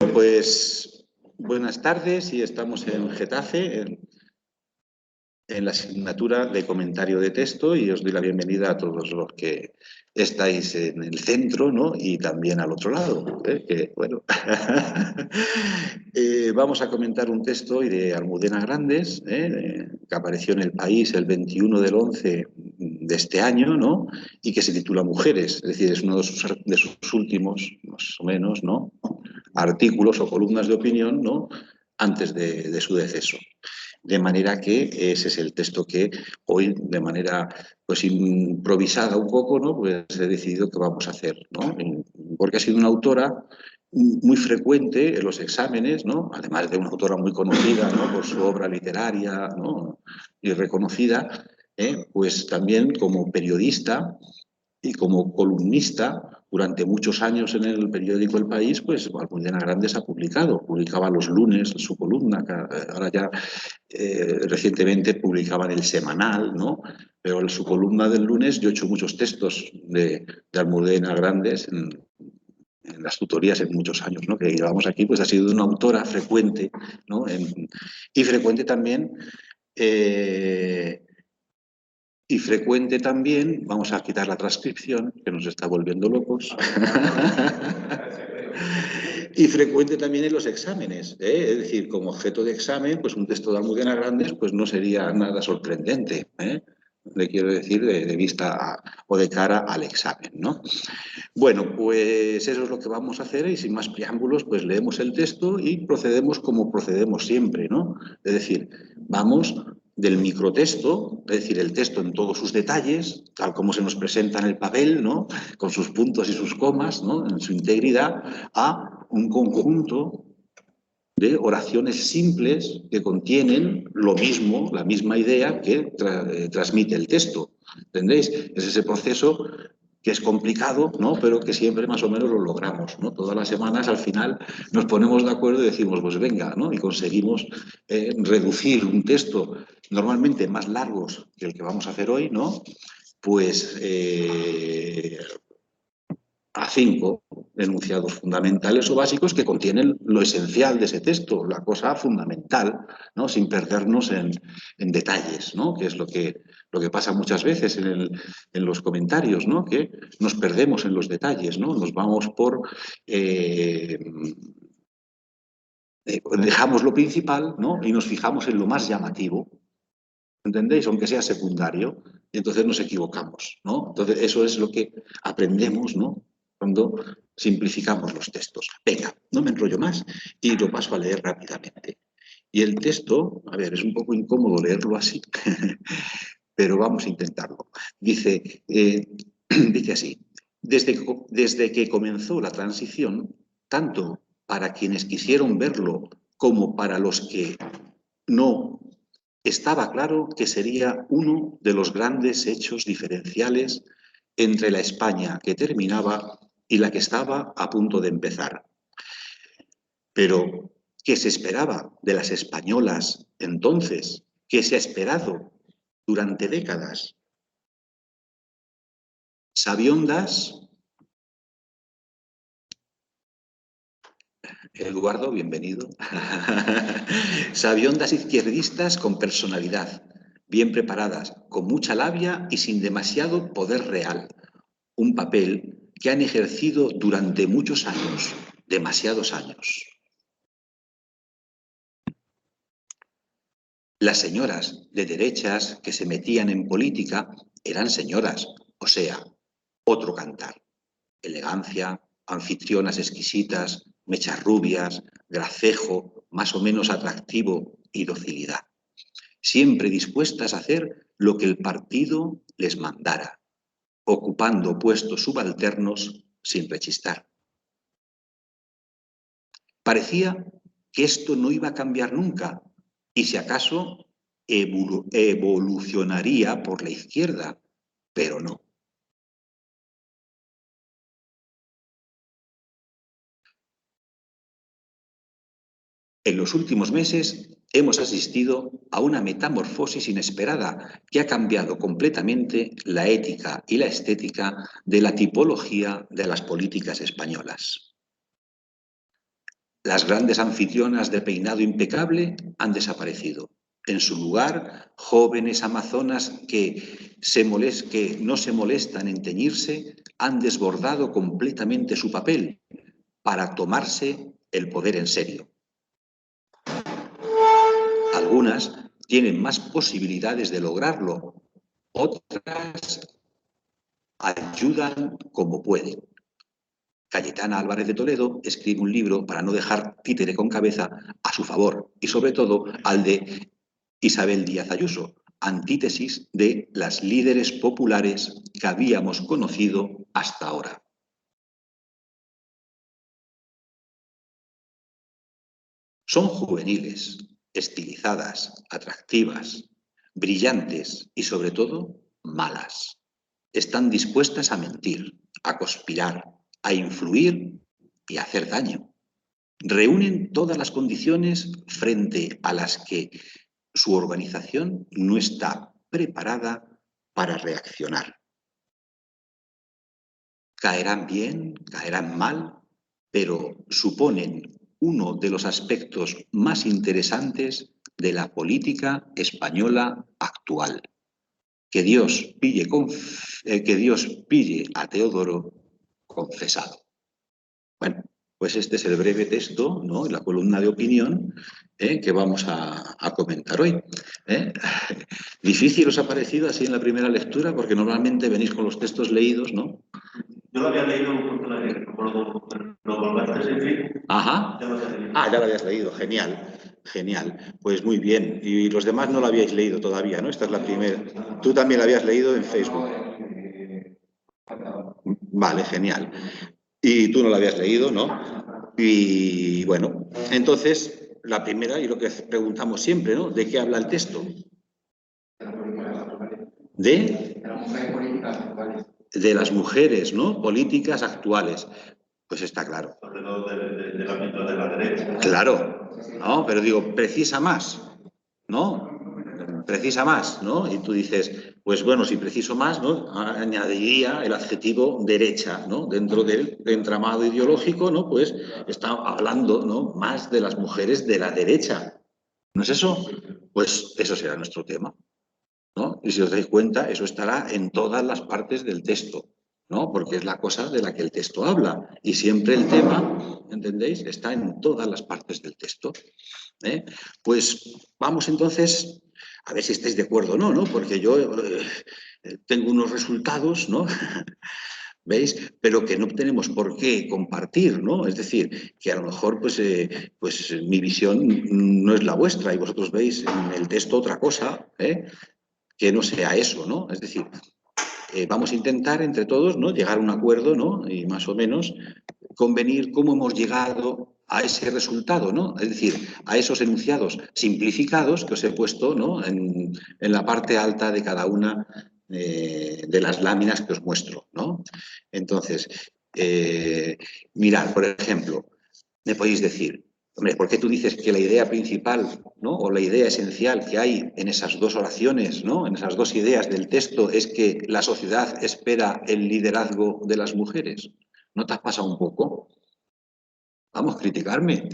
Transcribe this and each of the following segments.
Bueno, pues buenas tardes y estamos en Getafe, en la asignatura de comentario de texto, y os doy la bienvenida a todos los que estáis en el centro, ¿no? Y también al otro lado, ¿eh? Que, bueno. Vamos a comentar un texto hoy de Almudena Grandes, que apareció en El País el 21 del 11 de este año, ¿no? Y que se titula Mujeres, es decir, es uno de sus últimos, más o menos, ¿no?, artículos o columnas de opinión, ¿no?, antes de su deceso. De manera que ese es el texto que hoy, de manera pues improvisada un poco, ¿no?, pues he decidido que vamos a hacer, ¿no? Porque ha sido una autora muy frecuente en los exámenes, ¿no?, además de una autora muy conocida, ¿no?, por su obra literaria, ¿no?, y reconocida, pues también como periodista y como columnista. Durante muchos años en el periódico El País, pues Almudena Grandes publicaba los lunes su columna, ahora ya recientemente publicaban el semanal, ¿no? Pero en su columna del lunes yo he hecho muchos textos de Almudena Grandes en las tutorías en muchos años, ¿no?, que llevamos aquí, pues ha sido una autora frecuente, ¿no?, y frecuente también. Y frecuente también, vamos a quitar la transcripción, que nos está volviendo locos, y frecuente también en los exámenes, ¿eh? Es decir, como objeto de examen, pues un texto de Almudena Grandes pues no sería nada sorprendente, ¿eh? Le quiero decir, de vista o de cara al examen, ¿no? Bueno, pues eso es lo que vamos a hacer, y sin más preámbulos, pues leemos el texto y procedemos como procedemos siempre, ¿no? Es decir, vamos del microtexto, es decir, el texto en todos sus detalles, tal como se nos presenta en el papel, ¿no?, con sus puntos y sus comas, ¿no?, en su integridad, a un conjunto de oraciones simples que contienen lo mismo, la misma idea que transmite el texto. ¿Entendéis? Es ese proceso que es complicado, ¿no?, pero que siempre más o menos lo logramos, ¿no? Todas las semanas al final nos ponemos de acuerdo y decimos, pues venga, ¿no?, y conseguimos reducir un texto normalmente más largos que el que vamos a hacer hoy, ¿no?, pues a 5 enunciados fundamentales o básicos que contienen lo esencial de ese texto, la cosa fundamental, ¿no?, sin perdernos en detalles, ¿no?, que es lo que pasa muchas veces en los comentarios, ¿no?, que nos perdemos en los detalles, ¿no?, nos vamos por... dejamos lo principal, ¿no?, y nos fijamos en lo más llamativo, ¿entendéis?, aunque sea secundario, y entonces nos equivocamos, ¿no? Entonces eso es lo que aprendemos, ¿no?, cuando simplificamos los textos. Venga, no me enrollo más y lo paso a leer rápidamente. Y el texto, a ver, es un poco incómodo leerlo así, pero vamos a intentarlo. Dice, dice así: desde que comenzó la transición, tanto para quienes quisieron verlo como para los que no, estaba claro que sería uno de los grandes hechos diferenciales entre la España que terminaba y la que estaba a punto de empezar. Pero, ¿qué se esperaba de las españolas entonces? ¿Qué se ha esperado durante décadas? Sabiondas, Eduardo, bienvenido. Sabiondas izquierdistas con personalidad, bien preparadas, con mucha labia y sin demasiado poder real. Un papel que han ejercido durante muchos años, demasiados años. Las señoras de derechas que se metían en política eran señoras, o sea, otro cantar. Elegancia, anfitrionas exquisitas, mechas rubias, gracejo, más o menos atractivo y docilidad. Siempre dispuestas a hacer lo que el partido les mandara, ocupando puestos subalternos sin rechistar. Parecía que esto no iba a cambiar nunca y si acaso evolucionaría por la izquierda, pero no. En los últimos meses hemos asistido a una metamorfosis inesperada que ha cambiado completamente la ética y la estética de la tipología de las políticas españolas. Las grandes anfitrionas de peinado impecable han desaparecido. En su lugar, jóvenes amazonas que no se molestan en teñirse han desbordado completamente su papel para tomarse el poder en serio. Algunas tienen más posibilidades de lograrlo, otras ayudan como pueden. Cayetana Álvarez de Toledo escribe un libro para no dejar títere con cabeza a su favor y sobre todo al de Isabel Díaz Ayuso, antítesis de las líderes populares que habíamos conocido hasta ahora. Son juveniles, estilizadas, atractivas, brillantes y sobre todo malas. Están dispuestas a mentir, a conspirar, a influir y a hacer daño. Reúnen todas las condiciones frente a las que su organización no está preparada para reaccionar. Caerán bien, caerán mal, pero suponen uno de los aspectos más interesantes de la política española actual. Que Dios pille a Teodoro confesado. Bueno, pues este es el breve texto, ¿no?, la columna de opinión que vamos a comentar hoy. ¿Difícil os ha parecido así en la primera lectura? Porque normalmente venís con los textos leídos, ¿no? Yo lo había leído como lo volcaste en fin. Ajá. Ya lo habías leído, genial. Genial, pues muy bien. Y los demás no lo habíais leído todavía, ¿no? Esta es la primera. Tú también la habías leído en Facebook. Vale, genial. Y tú no la habías leído, ¿no? Y bueno, entonces, la primera, y lo que preguntamos siempre, ¿no? ¿De qué habla el texto? De las mujeres, ¿no?, políticas actuales. Pues está claro. Alrededor del ámbito de la derecha. Claro, ¿no? Pero digo, precisa más, ¿no? Precisa más, ¿no? Y tú dices, pues bueno, si preciso más, ¿no?, añadiría el adjetivo derecha, ¿no? Dentro del entramado ideológico, ¿no?, pues está hablando, ¿no?, más de las mujeres de la derecha. ¿No es eso? Pues eso será nuestro tema, ¿no? Y si os dais cuenta, eso estará en todas las partes del texto, ¿no? Porque es la cosa de la que el texto habla. Y siempre el tema, ¿entendéis?, está en todas las partes del texto. Pues vamos entonces a ver si estáis de acuerdo o no, ¿no? Porque yo tengo unos resultados, ¿no? ¿Veis? Pero que no tenemos por qué compartir, ¿no? Es decir, que a lo mejor pues mi visión no es la vuestra y vosotros veis en el texto otra cosa, que no sea eso, ¿no? Es decir, vamos a intentar entre todos, ¿no?, llegar a un acuerdo, ¿no?, y más o menos convenir cómo hemos llegado a ese resultado, ¿no? Es decir, a esos enunciados simplificados que os he puesto, ¿no?, en la parte alta de cada una de las láminas que os muestro, ¿no? Entonces, mirad, por ejemplo, me podéis decir, hombre, ¿por qué tú dices que la idea principal, ¿no?, o la idea esencial que hay en esas dos oraciones, ¿no?, en esas dos ideas del texto es que la sociedad espera el liderazgo de las mujeres? ¿No te has pasado un poco? Vamos, criticarme.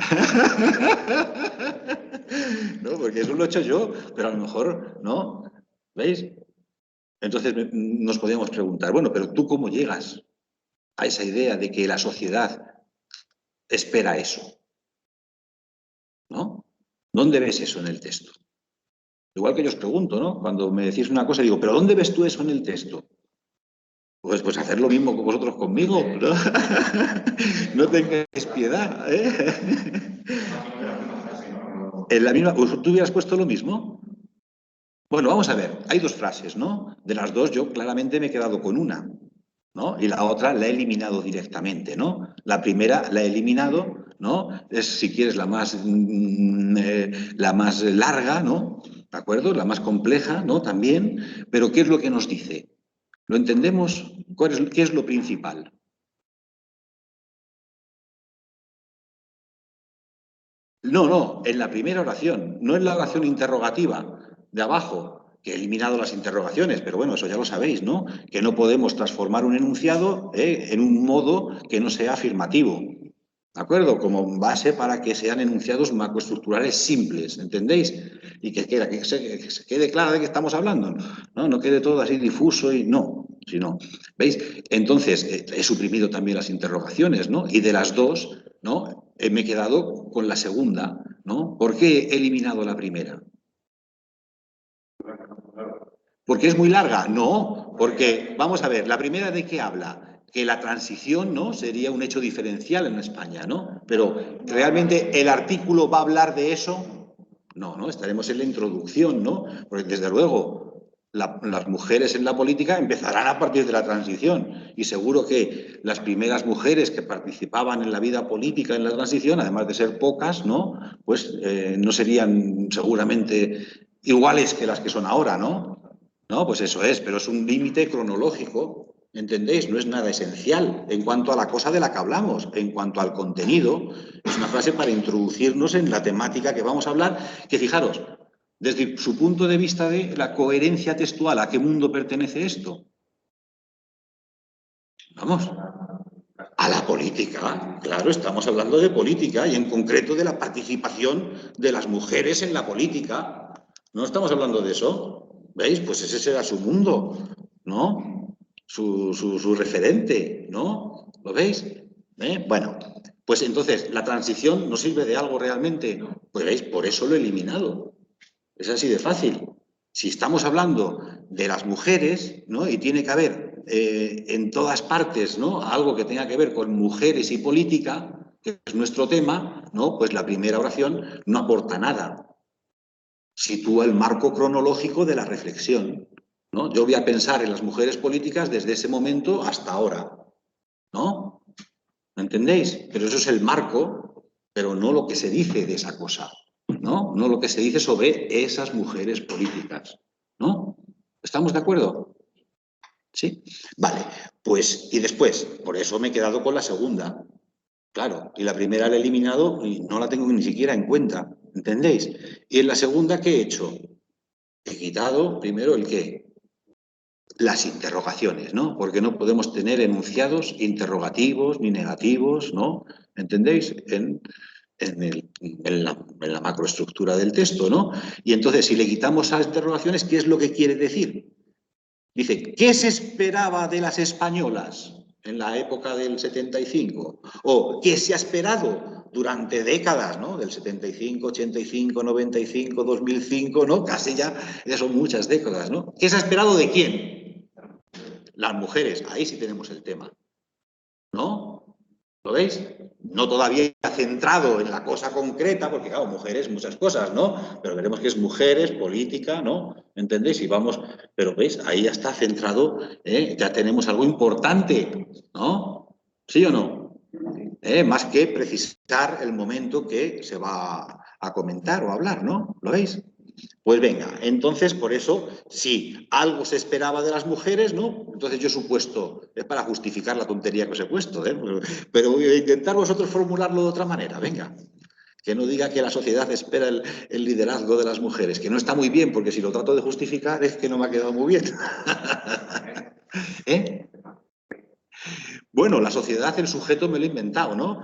No, porque eso lo he hecho yo, pero a lo mejor, ¿no? ¿Veis? Entonces nos podríamos preguntar, bueno, pero ¿tú cómo llegas a esa idea de que la sociedad espera eso? ¿No? ¿Dónde ves eso en el texto? Igual que yo os pregunto, ¿no? Cuando me decís una cosa, digo, ¿pero dónde ves tú eso en el texto? Pues hacer lo mismo que vosotros conmigo, ¿no? No tengáis piedad, ¿eh? En la misma, ¿tú hubieras puesto lo mismo? Bueno, vamos a ver, hay dos frases, ¿no? De las dos yo claramente me he quedado con una, ¿no? Y la otra la he eliminado directamente, ¿no? La primera la he eliminado, ¿no? Es, si quieres, la más larga, ¿no? ¿De acuerdo? La más compleja, ¿no? También. Pero ¿qué es lo que nos dice? ¿Lo entendemos? ¿Qué es lo principal? No, en la primera oración, no en la oración interrogativa de abajo, que he eliminado las interrogaciones, pero bueno, eso ya lo sabéis, ¿no? Que no podemos transformar un enunciado en un modo que no sea afirmativo. ¿De acuerdo? Como base para que sean enunciados macroestructurales simples, ¿entendéis? Y que se quede claro de qué estamos hablando, ¿no? No quede todo así difuso y no, sino, ¿veis? Entonces, he suprimido también las interrogaciones, ¿no? Y de las dos, ¿no? Me he quedado con la segunda, ¿no? ¿Por qué he eliminado la primera? ¿Porque es muy larga? No, porque, vamos a ver, la primera de qué habla, que la transición, ¿no? Sería un hecho diferencial en España, ¿no? Pero, ¿realmente el artículo va a hablar de eso? No, ¿no? Estaremos en la introducción, ¿no? Porque, desde luego, las mujeres en la política empezarán a partir de la transición y seguro que las primeras mujeres que participaban en la vida política en la transición, además de ser pocas, ¿no? Pues no serían seguramente iguales que las que son ahora, ¿no? No, pues eso es, pero es un límite cronológico, ¿entendéis? No es nada esencial en cuanto a la cosa de la que hablamos, en cuanto al contenido. Es una frase para introducirnos en la temática que vamos a hablar, que fijaros, desde su punto de vista de la coherencia textual, ¿a qué mundo pertenece esto? Vamos, a la política, claro, estamos hablando de política y en concreto de la participación de las mujeres en la política. ¿No estamos hablando de eso? ¿Veis? Pues ese será su mundo, ¿no? Su referente, ¿no? ¿Lo veis? Bueno, pues entonces, ¿la transición no sirve de algo realmente? Pues veis, por eso lo he eliminado. Es así de fácil. Si estamos hablando de las mujeres, ¿no? Y tiene que haber en todas partes, ¿no? Algo que tenga que ver con mujeres y política, que es nuestro tema, ¿no? Pues la primera oración no aporta nada. Sitúa el marco cronológico de la reflexión, ¿no? Yo voy a pensar en las mujeres políticas desde ese momento hasta ahora, ¿no? ¿Me entendéis? Pero eso es el marco, pero no lo que se dice de esa cosa, ¿no? No lo que se dice sobre esas mujeres políticas, ¿no? ¿Estamos de acuerdo? ¿Sí? Vale, pues, y después, por eso me he quedado con la segunda, claro, y la primera la he eliminado y no la tengo ni siquiera en cuenta, ¿entendéis? Y en la segunda, ¿qué he hecho? He quitado primero el qué, las interrogaciones, ¿no? Porque no podemos tener enunciados interrogativos ni negativos, ¿no? ¿Entendéis? En la macroestructura del texto, ¿no? Y entonces, si le quitamos a las interrogaciones, ¿qué es lo que quiere decir? Dice, ¿qué se esperaba de las españolas en la época del 75? ¿O qué se ha esperado durante décadas, ¿no? Del 75, 85, 95, 2005, ¿no? Casi ya son muchas décadas, ¿no? ¿Qué se ha esperado de quién? Las mujeres, ahí sí tenemos el tema, ¿no? ¿Lo veis? No todavía centrado en la cosa concreta, porque claro, mujeres, muchas cosas, ¿no? Pero veremos que es mujeres, política, ¿no? ¿Entendéis? Y vamos, pero veis, ahí ya está centrado, ya tenemos algo importante, ¿no? ¿Sí o no? Más que precisar el momento que se va a comentar o a hablar, ¿no? ¿Lo veis? Pues venga, entonces por eso, si algo se esperaba de las mujeres, ¿no? Entonces yo he supuesto, es para justificar la tontería que os he puesto, ¿eh? Pero voy a intentar vosotros formularlo de otra manera, venga. Que no diga que la sociedad espera el liderazgo de las mujeres, que no está muy bien, porque si lo trato de justificar es que no me ha quedado muy bien. ¿Eh? Bueno, la sociedad, el sujeto me lo he inventado, ¿no?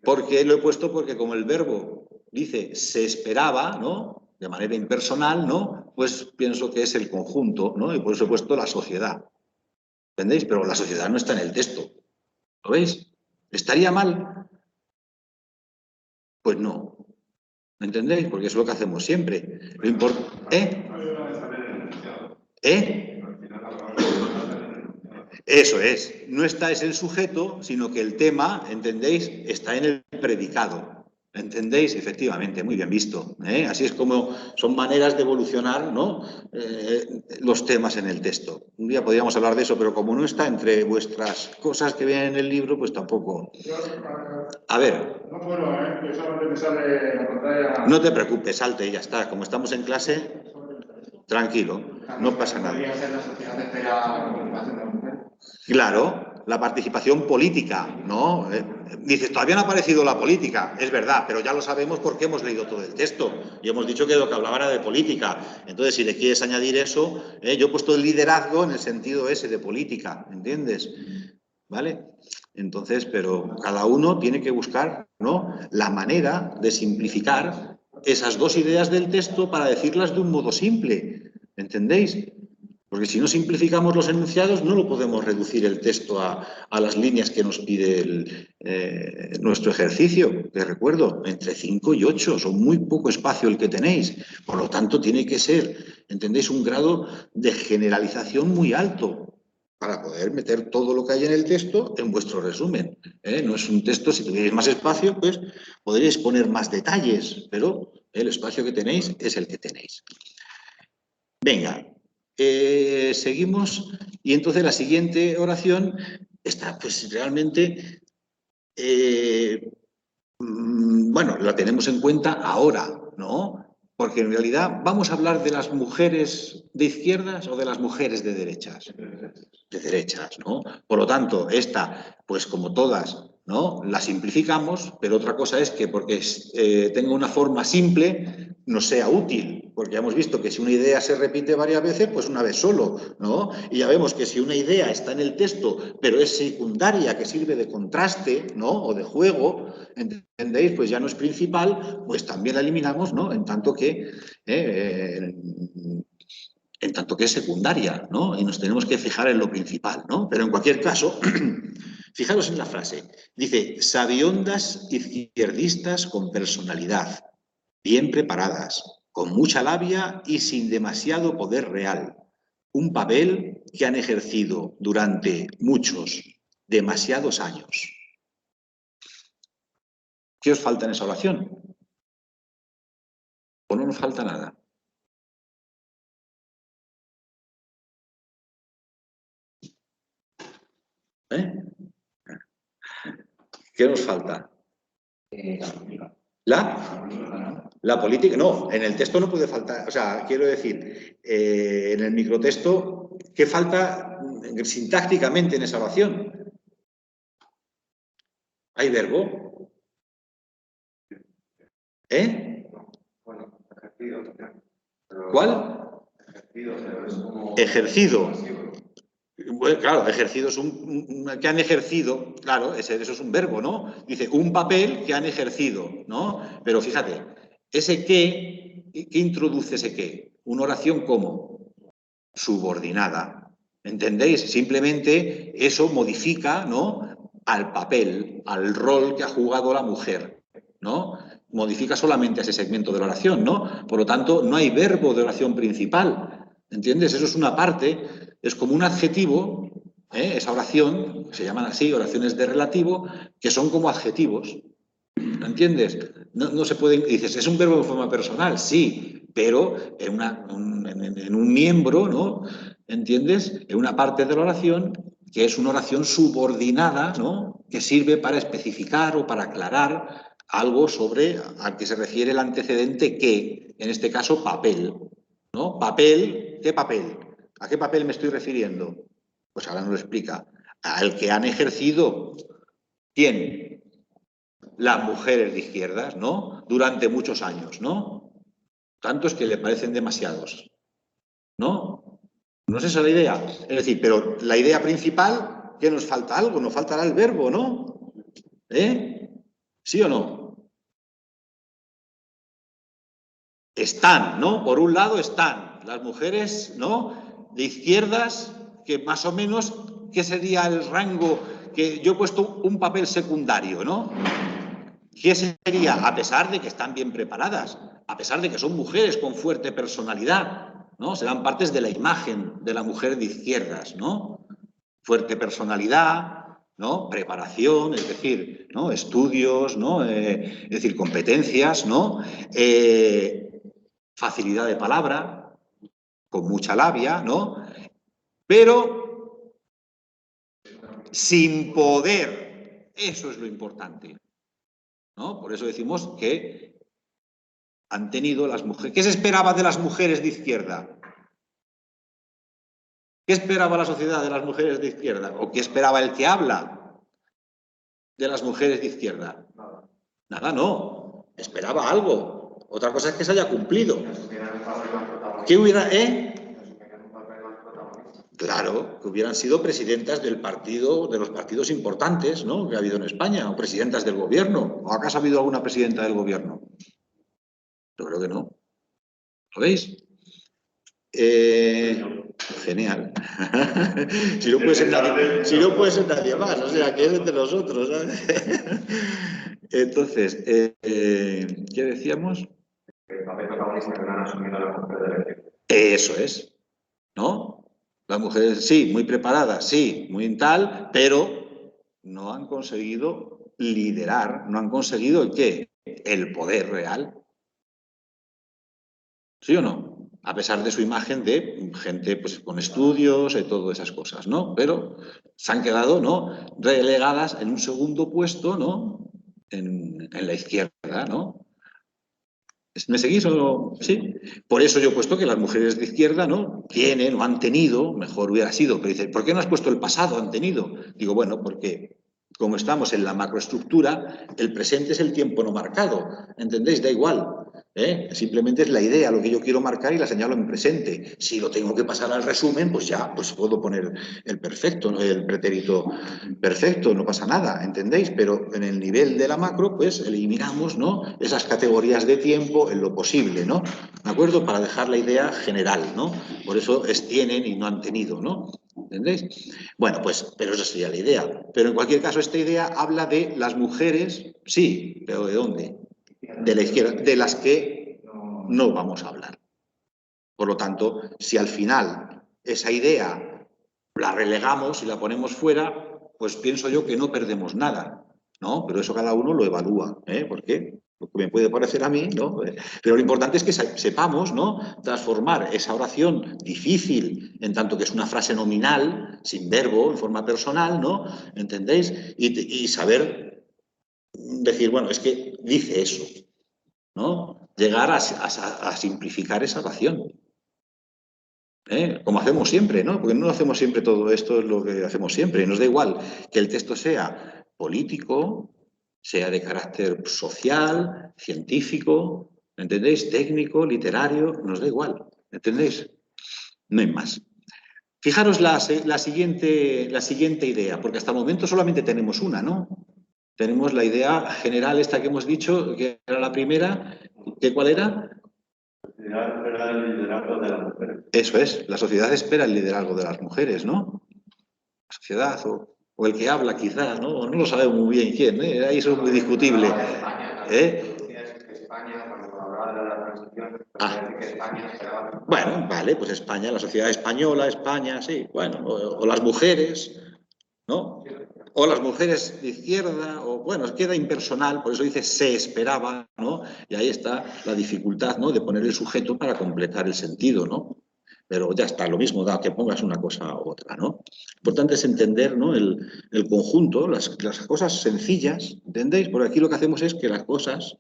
Porque lo he puesto porque como el verbo dice se esperaba, ¿no? De manera impersonal, ¿no? Pues pienso que es el conjunto, ¿no? Y por eso he puesto la sociedad. ¿Entendéis? Pero la sociedad no está en el texto. ¿Lo veis? ¿Estaría mal? Pues no. ¿Me entendéis? Porque es lo que hacemos siempre. ¿Eh? ¿Eh? Eso es. No está es el sujeto, sino que el tema, ¿entendéis? Está en el predicado. ¿Entendéis? Efectivamente, muy bien visto. Así es como son maneras de evolucionar, ¿no? Los temas en el texto. Un día podríamos hablar de eso, pero como no está entre vuestras cosas que vienen en el libro, pues tampoco. A ver. No puedo, que solamente me sale la pantalla. No te preocupes, salte y ya está. Como estamos en clase, tranquilo, no pasa nada. ¿Podría ser la sociedad espera la participación de la mujer? Claro, la participación política, ¿no? Dices, todavía no ha aparecido la política, es verdad, pero ya lo sabemos porque hemos leído todo el texto y hemos dicho que lo que hablaba era de política. Entonces, si le quieres añadir eso, yo he puesto el liderazgo en el sentido ese de política, ¿entiendes? ¿Vale? Entonces, pero cada uno tiene que buscar, ¿no?, la manera de simplificar esas dos ideas del texto para decirlas de un modo simple, ¿entendéis? Porque si no simplificamos los enunciados, no lo podemos reducir el texto a las líneas que nos pide nuestro ejercicio, que recuerdo, entre 5 y 8, son muy poco espacio el que tenéis. Por lo tanto, tiene que ser, ¿entendéis?, un grado de generalización muy alto para poder meter todo lo que hay en el texto en vuestro resumen. No es un texto, si tuvierais más espacio, pues podríais poner más detalles, pero el espacio que tenéis es el que tenéis. Venga. Seguimos, y entonces la siguiente oración está, pues realmente, bueno, la tenemos en cuenta ahora, ¿no? Porque en realidad vamos a hablar de las mujeres de izquierdas o de las mujeres de derechas. De derechas, ¿no? Por lo tanto, esta, pues como todas, ¿no?, la simplificamos, pero otra cosa es que porque tenga una forma simple no sea útil, porque ya hemos visto que si una idea se repite varias veces, pues una vez solo, ¿no? Y ya vemos que si una idea está en el texto, pero es secundaria, que sirve de contraste, ¿no?, o de juego, ¿entendéis?, pues ya no es principal, pues también la eliminamos, ¿no?, en tanto que es secundaria, ¿no? Y nos tenemos que fijar en lo principal, ¿no? Pero en cualquier caso, fijaros en la frase. Dice, sabiondas izquierdistas con personalidad, bien preparadas, con mucha labia y sin demasiado poder real. Un papel que han ejercido durante muchos, demasiados años. ¿Qué os falta en esa oración? ¿O no nos falta nada? ¿Qué nos falta? La política, no, en el texto no puede faltar, o sea, quiero decir, en el microtexto, ¿qué falta sintácticamente en esa oración? ¿Hay verbo? ¿Cuál? Ejercido. Bueno, claro, ejercido es que han ejercido, claro, eso es un verbo, ¿no? Dice, un papel que han ejercido, ¿no? Pero fíjate, ese qué introduce ese qué. Una oración como subordinada, ¿entendéis? Simplemente eso modifica, ¿no?, al papel, al rol que ha jugado la mujer, ¿no? Modifica solamente ese segmento de la oración, ¿no? Por lo tanto, no hay verbo de oración principal, ¿entiendes? Eso es una parte, es como un adjetivo, esa oración, se llaman así, oraciones de relativo, que son como adjetivos, ¿entiendes? No se pueden, dices, ¿es un verbo en forma personal? Sí, pero en un miembro, ¿no?, ¿entiendes?, en una parte de la oración que es una oración subordinada, ¿no?, que sirve para especificar o para aclarar algo sobre a qué se refiere el antecedente que, en este caso, papel, ¿no? Papel, ¿qué papel? ¿A qué papel me estoy refiriendo? Pues ahora nos lo explica. Al que han ejercido, ¿quién? Las mujeres de izquierdas, ¿no? Durante muchos años, ¿no? Tantos que le parecen demasiados, ¿no? ¿No es esa la idea? Es decir, pero la idea principal, ¿qué nos falta? Algo, nos faltará el verbo, ¿no? ¿Sí o no? Están, ¿no? Por un lado están las mujeres, ¿no?, de izquierdas, que más o menos, ¿qué sería el rango? Que yo he puesto un papel secundario, ¿no? ¿Qué sería? A pesar de que están bien preparadas, a pesar de que son mujeres con fuerte personalidad, ¿no? Serán partes de la imagen de la mujer de izquierdas, ¿no? Fuerte personalidad, ¿no? Preparación, es decir, ¿no?, estudios, ¿no?, es decir, competencias, ¿no? Facilidad de palabra, con mucha labia, ¿no? Pero sin poder. Eso es lo importante, ¿no? Por eso decimos que han tenido las mujeres. ¿Qué se esperaba de las mujeres de izquierda? ¿Qué esperaba la sociedad de las mujeres de izquierda? ¿O qué esperaba el que habla de las mujeres de izquierda? Nada, no. Esperaba algo. Otra cosa es que se haya cumplido. ¿Qué hubiera, Claro, que hubieran sido presidentas del partido, de los partidos importantes, ¿no?, que ha habido en España, o presidentas del gobierno. ¿O acaso ha habido alguna presidenta del gobierno? Yo creo que no. ¿Lo veis? Genial. Si no puede ser nadie más, o sea, que es entre nosotros, ¿sabes? Entonces, ¿qué decíamos? El papel protagonista que no han asumido las mujeres. Eso es, ¿no? Las mujeres, sí, muy preparadas, sí, muy tal, pero no han conseguido liderar, no han conseguido ¿el qué? El poder real. ¿Sí o no? A pesar de su imagen de gente pues, con estudios y todas esas cosas, ¿no? Pero se han quedado, ¿no?, relegadas en un segundo puesto, ¿no?, en la izquierda, ¿no? ¿Me seguís o no? Sí. Por eso yo he puesto que las mujeres de izquierda, ¿no?, tienen o han tenido, mejor hubiera sido, pero dice, ¿por qué no has puesto el pasado? Han tenido. Digo, bueno, porque como estamos en la macroestructura, el presente es el tiempo no marcado. ¿Entendéis? Da igual. Simplemente es la idea, lo que yo quiero marcar y la señalo en presente. Si lo tengo que pasar al resumen, pues ya, pues puedo poner el perfecto, ¿no?, el pretérito perfecto, no pasa nada, ¿entendéis? Pero en el nivel de la macro, pues eliminamos, ¿no?, esas categorías de tiempo en lo posible, ¿no? ¿De acuerdo? Para dejar la idea general, ¿no? Por eso es tienen y no han tenido, ¿no? ¿Entendéis? Bueno, pues, pero esa sería la idea. Pero en cualquier caso, esta idea habla de las mujeres, sí, pero ¿de dónde? De la izquierda, de las que no vamos a hablar. Por lo tanto, si al final esa idea la relegamos y la ponemos fuera, pues pienso yo que no perdemos nada, ¿no? Pero eso cada uno lo evalúa, ¿eh? ¿Por qué? Lo que me puede parecer a mí, ¿no? Pero lo importante es que sepamos, ¿no?, transformar esa oración difícil, en tanto que es una frase nominal, sin verbo, en forma personal, ¿no? ¿Entendéis? Y saber decir, bueno, es que dice eso, ¿no? Llegar a simplificar esa oración. Como hacemos siempre, ¿no? Porque no hacemos siempre todo esto, es lo que hacemos siempre. Nos da igual que el texto sea político, sea de carácter social, científico, ¿entendéis? Técnico, literario, nos da igual, ¿entendéis? No hay más. Fijaros la siguiente idea, porque hasta el momento solamente tenemos una, ¿no? Tenemos la idea general esta que hemos dicho, que era la primera, ¿que cuál era? Espera el liderazgo de las mujeres. Eso es, la sociedad espera el liderazgo de las mujeres, ¿no? La sociedad o el que habla quizás, ¿no? No lo sabemos muy bien quién, ¿eh? Ahí eso es muy discutible. Bueno, vale, pues España, la sociedad española, España, sí, bueno, o las mujeres, ¿no? O las mujeres de izquierda, o bueno, queda impersonal, por eso dice se esperaba, ¿no? Y ahí está la dificultad, ¿no?, de poner el sujeto para completar el sentido, ¿no? Pero ya está, lo mismo da que pongas una cosa u otra, ¿no? Lo importante es entender, ¿no?, el conjunto, las cosas sencillas, ¿entendéis? Porque aquí lo que hacemos es que las cosas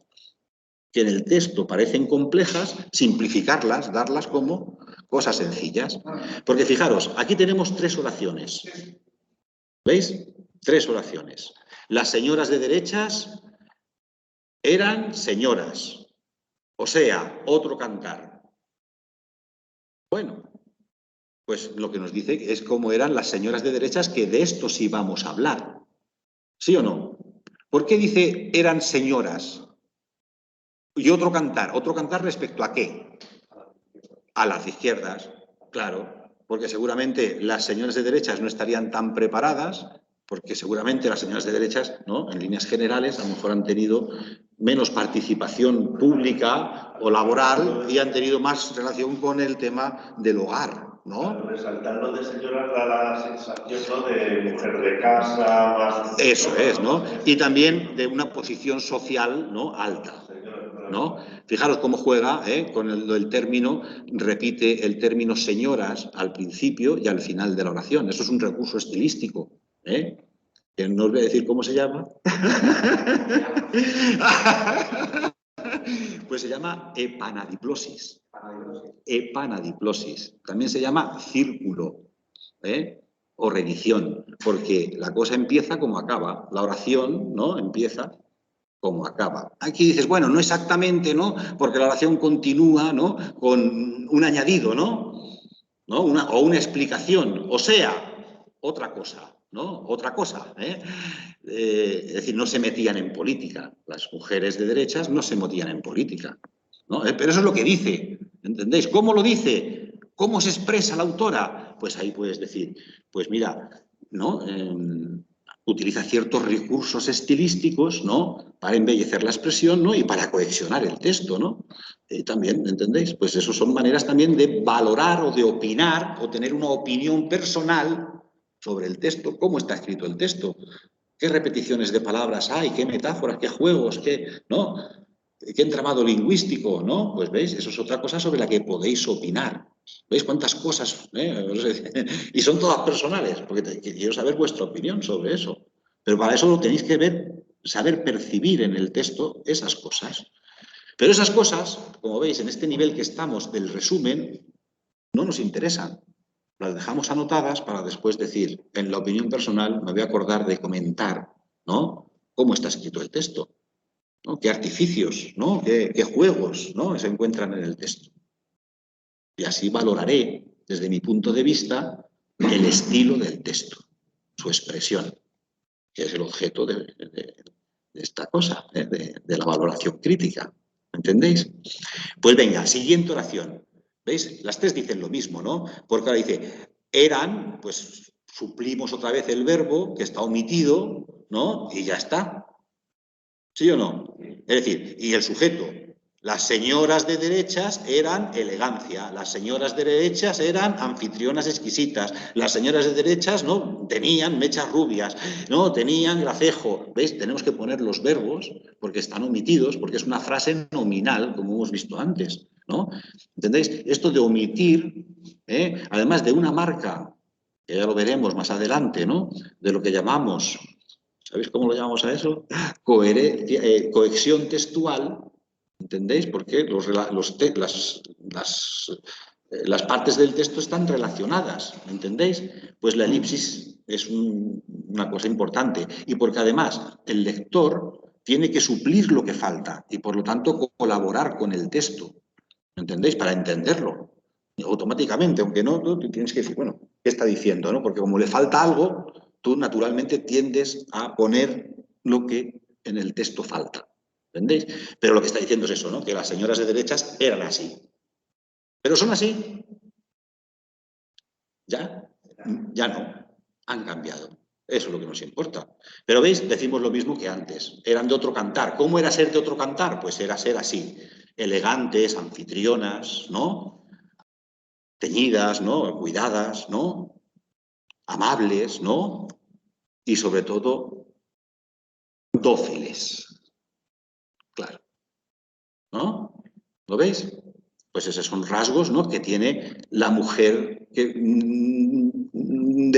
que en el texto parecen complejas, simplificarlas, darlas como cosas sencillas. Porque fijaros, aquí tenemos 3 oraciones. ¿Veis? 3 oraciones. Las señoras de derechas eran señoras. O sea, otro cantar. Bueno, pues lo que nos dice es cómo eran las señoras de derechas, que de esto sí vamos a hablar. ¿Sí o no? ¿Por qué dice eran señoras? Y otro cantar respecto a qué? A las izquierdas, claro, porque seguramente las señoras de derechas no estarían tan preparadas, porque seguramente las señoras de derechas, ¿no?, en líneas generales, a lo mejor han tenido menos participación pública o laboral y han tenido más relación con el tema del hogar, ¿no? Resaltarlo de señora da la sensación, ¿no?, de mujer de casa, más... Eso es, ¿no? Y también de una posición social, ¿no?, alta, ¿no? Fijaros cómo juega, con el término, repite el término señoras al principio y al final de la oración. Eso es un recurso estilístico, que no os voy a decir cómo se llama. Pues se llama epanadiplosis. Epanadiplosis. También se llama círculo, o redición, porque la cosa empieza como acaba. La oración, ¿no?, empieza como acaba. Aquí dices, bueno, no exactamente, ¿no?, porque la oración continúa, ¿no?, con un añadido, ¿no? ¿no? O una explicación, o sea, otra cosa, ¿no? Otra cosa, ¿eh? Es decir, no se metían en política. Las mujeres de derechas no se metían en política, ¿no? Pero eso es lo que dice, ¿entendéis? ¿Cómo lo dice? ¿Cómo se expresa la autora? Pues ahí puedes decir, pues mira, ¿no? Utiliza ciertos recursos estilísticos, ¿no? Para embellecer la expresión, ¿no? Y para cohesionar el texto, ¿no? También, ¿entendéis? Pues eso son maneras también de valorar o de opinar o tener una opinión personal sobre el texto, cómo está escrito el texto, qué repeticiones de palabras hay, qué metáforas, qué juegos, ¿no? Qué entramado lingüístico, ¿no? Pues veis, eso es otra cosa sobre la que podéis opinar. ¿Veis cuántas cosas? Y son todas personales, porque quiero saber vuestra opinión sobre eso. Pero para eso lo tenéis que ver, saber percibir en el texto esas cosas. Pero esas cosas, como veis, en este nivel que estamos del resumen, no nos interesan. Las dejamos anotadas para después decir, en la opinión personal me voy a acordar de comentar, ¿no? Cómo está escrito el texto, ¿no? Qué artificios, ¿no? Qué juegos, ¿no? Se encuentran en el texto. Y así valoraré, desde mi punto de vista, el estilo del texto, su expresión, que es el objeto de esta cosa, de la valoración crítica. ¿Entendéis? Pues venga, siguiente oración. ¿Veis? Las tres dicen lo mismo, ¿no? Porque ahora dice, eran, pues suplimos otra vez el verbo que está omitido, ¿no? Y ya está. ¿Sí o no? Es decir, y el sujeto. Las señoras de derechas eran elegancia, las señoras de derechas eran anfitrionas exquisitas, las señoras de derechas no tenían mechas rubias, no tenían gracejo. ¿Veis? Tenemos que poner los verbos porque están omitidos, porque es una frase nominal, como hemos visto antes, ¿no? ¿Entendéis? Esto de omitir, además de una marca, que ya lo veremos más adelante, ¿no? De lo que llamamos, ¿sabéis cómo lo llamamos a eso? Cohesión textual. ¿Entendéis? Porque las partes del texto están relacionadas, ¿entendéis? Pues la elipsis es una cosa importante y porque además el lector tiene que suplir lo que falta y por lo tanto colaborar con el texto, ¿entendéis? Para entenderlo automáticamente, aunque no, tú tienes que decir, bueno, ¿qué está diciendo? ¿No? Porque como le falta algo, tú naturalmente tiendes a poner lo que en el texto falta. ¿Entendéis? Pero lo que está diciendo es eso, ¿no? Que las señoras de derechas eran así. ¿Pero son así? ¿Ya? Ya no. Han cambiado. Eso es lo que nos importa. Pero veis, decimos lo mismo que antes. Eran de otro cantar. ¿Cómo era ser de otro cantar? Pues era ser así. Elegantes, anfitrionas, ¿no? Teñidas, ¿no? Cuidadas, ¿no? Amables, ¿no? Y sobre todo, dóciles. Claro. ¿No? ¿Lo veis? Pues esos son rasgos, ¿no? Que tiene la mujer de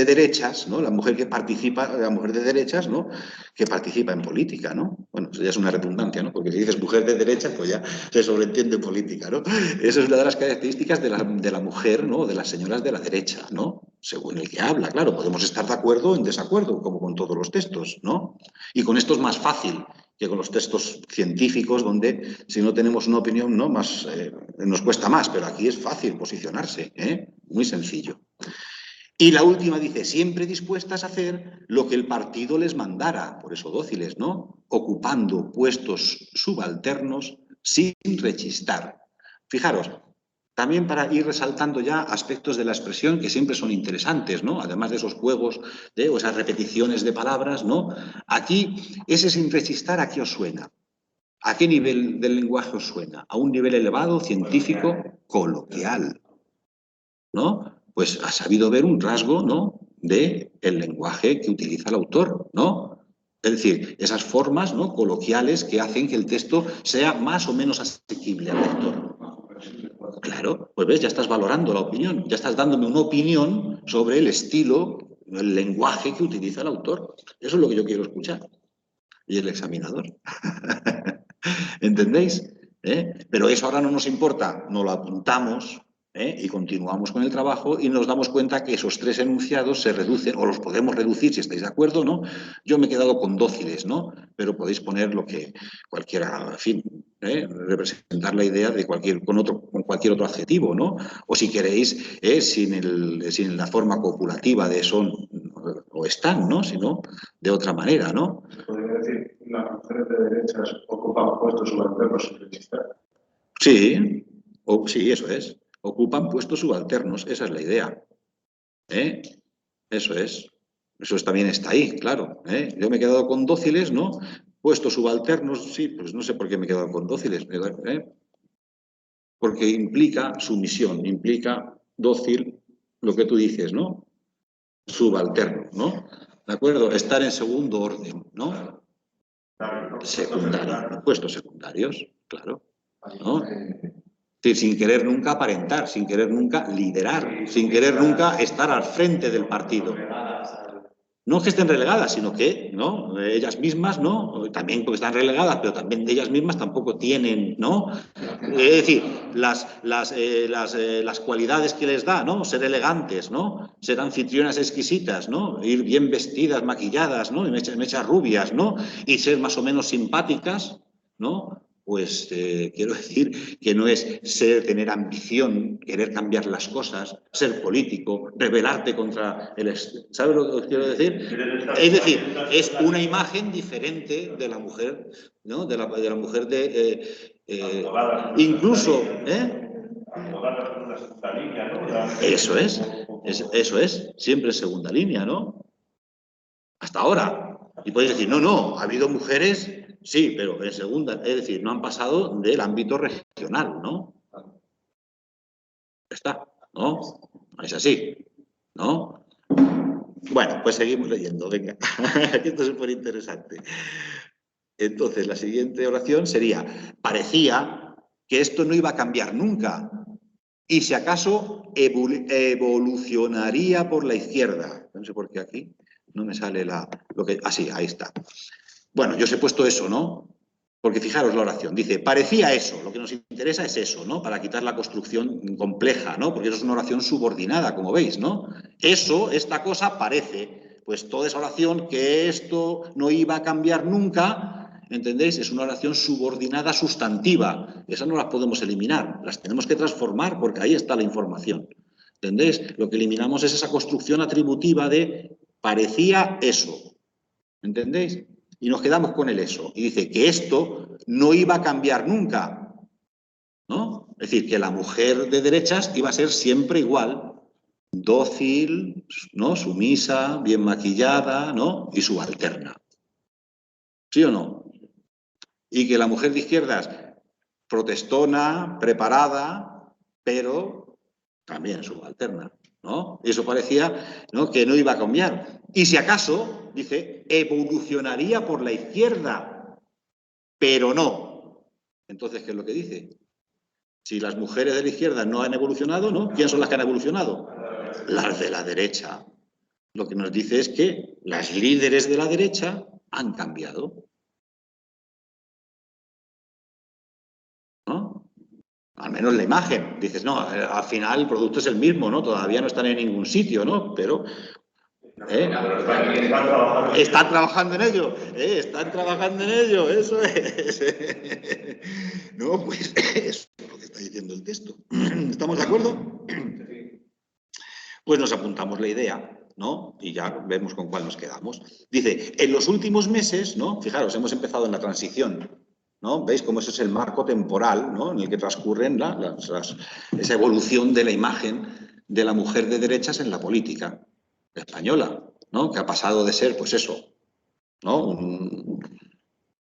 derechas, ¿no? La mujer que participa, la mujer de derechas, ¿no? Que participa en política, ¿no? Bueno, eso ya es una redundancia, ¿no? Porque si dices mujer de derechas, pues ya se sobreentiende política, ¿no? Esa es una de las características de la mujer, ¿no? De las señoras de la derecha, ¿no? Según el que habla, claro, podemos estar de acuerdo o en desacuerdo, como con todos los textos, ¿no? Y con esto es más fácil que con los textos científicos, donde si no tenemos una opinión, ¿no? Más, nos cuesta más, pero aquí es fácil posicionarse, muy sencillo. Y la última dice, siempre dispuestas a hacer lo que el partido les mandara, por eso dóciles, ¿no? Ocupando puestos subalternos sin rechistar. Fijaros, también para ir resaltando ya aspectos de la expresión que siempre son interesantes, ¿no? Además de esos juegos, o esas repeticiones de palabras, ¿no? Aquí, ese sin rechistar, ¿a qué os suena? ¿A qué nivel del lenguaje os suena? A un nivel elevado, científico, coloquial, ¿no? Pues ha sabido ver un rasgo, ¿no? De el lenguaje que utiliza el autor, ¿no? Es decir, esas formas, ¿no? Coloquiales que hacen que el texto sea más o menos asequible al lector. Claro, pues ves, ya estás valorando la opinión, ya estás dándome una opinión sobre el estilo, el lenguaje que utiliza el autor. Eso es lo que yo quiero escuchar. Y el examinador. ¿Entendéis? Pero eso ahora no nos importa, nos lo apuntamos y continuamos con el trabajo y nos damos cuenta que esos tres enunciados se reducen, o los podemos reducir si estáis de acuerdo, ¿no? Yo me he quedado con dóciles, ¿no? Pero podéis poner lo que cualquiera, en fin, representar la idea de con cualquier otro adjetivo, ¿no? O si queréis, sin la forma copulativa de son o están, ¿no? Sino de otra manera, ¿no? Se podría decir que las mujeres de derechas ocupan puestos subalternos sin existir. Sí, sí, eso es. Ocupan puestos subalternos, esa es la idea. Eso es. Eso también está ahí, claro. Yo me he quedado con dóciles, ¿no? Puestos subalternos, sí, pues no sé por qué me he quedado con dóciles. Porque implica sumisión, implica dócil, lo que tú dices, ¿no? Subalterno, ¿no? ¿De acuerdo? Estar en segundo orden, ¿no? Secundario, puestos secundarios, claro. ¿No? Sin querer nunca aparentar, sin querer nunca liderar, sin querer nunca estar al frente del partido. No que estén relegadas, sino que, ¿no? Ellas mismas, ¿no? También porque están relegadas, pero también ellas mismas tampoco tienen, ¿no? Es decir, las cualidades que les da, ¿no? Ser elegantes, ¿no? Ser anfitrionas exquisitas, ¿no? Ir bien vestidas, maquilladas, ¿no? Y mechas rubias, ¿no? Y ser más o menos simpáticas, ¿no? Pues quiero decir que no es tener ambición, querer cambiar las cosas, ser político, rebelarte contra el... ¿Sabes lo que quiero decir? Es decir, es una imagen diferente de la mujer, ¿no? De la mujer incluso... Eso es, siempre segunda línea, ¿no? Hasta ahora. Y podéis decir, no, ha habido mujeres... Sí, pero en segunda, es decir, no han pasado del ámbito regional, ¿no? Está, ¿no? Es así, ¿no? Bueno, pues seguimos leyendo, venga. Esto es súper interesante. Entonces, la siguiente oración sería, parecía que esto no iba a cambiar nunca y si acaso evolucionaría por la izquierda. No sé por qué aquí no me sale sí, ahí está. Bueno, yo os he puesto eso, ¿no? Porque fijaros la oración, dice, parecía eso, lo que nos interesa es eso, ¿no? Para quitar la construcción compleja, ¿no? Porque eso es una oración subordinada, como veis, ¿no? Eso, esta cosa parece, pues toda esa oración que esto no iba a cambiar nunca, ¿entendéis? Es una oración subordinada sustantiva, esas no las podemos eliminar, las tenemos que transformar porque ahí está la información, ¿entendéis? Lo que eliminamos es esa construcción atributiva de parecía eso, ¿entendéis? Y nos quedamos con el eso. Y dice que esto no iba a cambiar nunca, ¿no? Es decir, que la mujer de derechas iba a ser siempre igual, dócil, ¿no? Sumisa, bien maquillada, ¿no? Y subalterna. ¿Sí o no? Y que la mujer de izquierdas, protestona, preparada, pero también subalterna, ¿no? Y eso parecía, ¿no? Que no iba a cambiar. Y si acaso, dice, evolucionaría por la izquierda, pero no. Entonces, ¿qué es lo que dice? Si las mujeres de la izquierda no han evolucionado, ¿no? ¿Quién son las que han evolucionado? Las de la derecha. Lo que nos dice es que las líderes de la derecha han cambiado, ¿no? Al menos la imagen. Dices, no, al final el producto es el mismo, ¿no? Todavía no están en ningún sitio, ¿no? Pero... Están trabajando en ello, están trabajando en ello, eso es. No, pues eso es lo que está diciendo el texto. ¿Estamos de acuerdo? Pues nos apuntamos la idea, ¿no? Y ya vemos con cuál nos quedamos. Dice, en los últimos meses, ¿no? Fijaros, hemos empezado en la transición, ¿no? ¿Veis cómo eso es el marco temporal, ¿no? En el que transcurren esa evolución de la imagen de la mujer de derechas en la política española, ¿no? Que ha pasado de ser, pues eso, ¿no?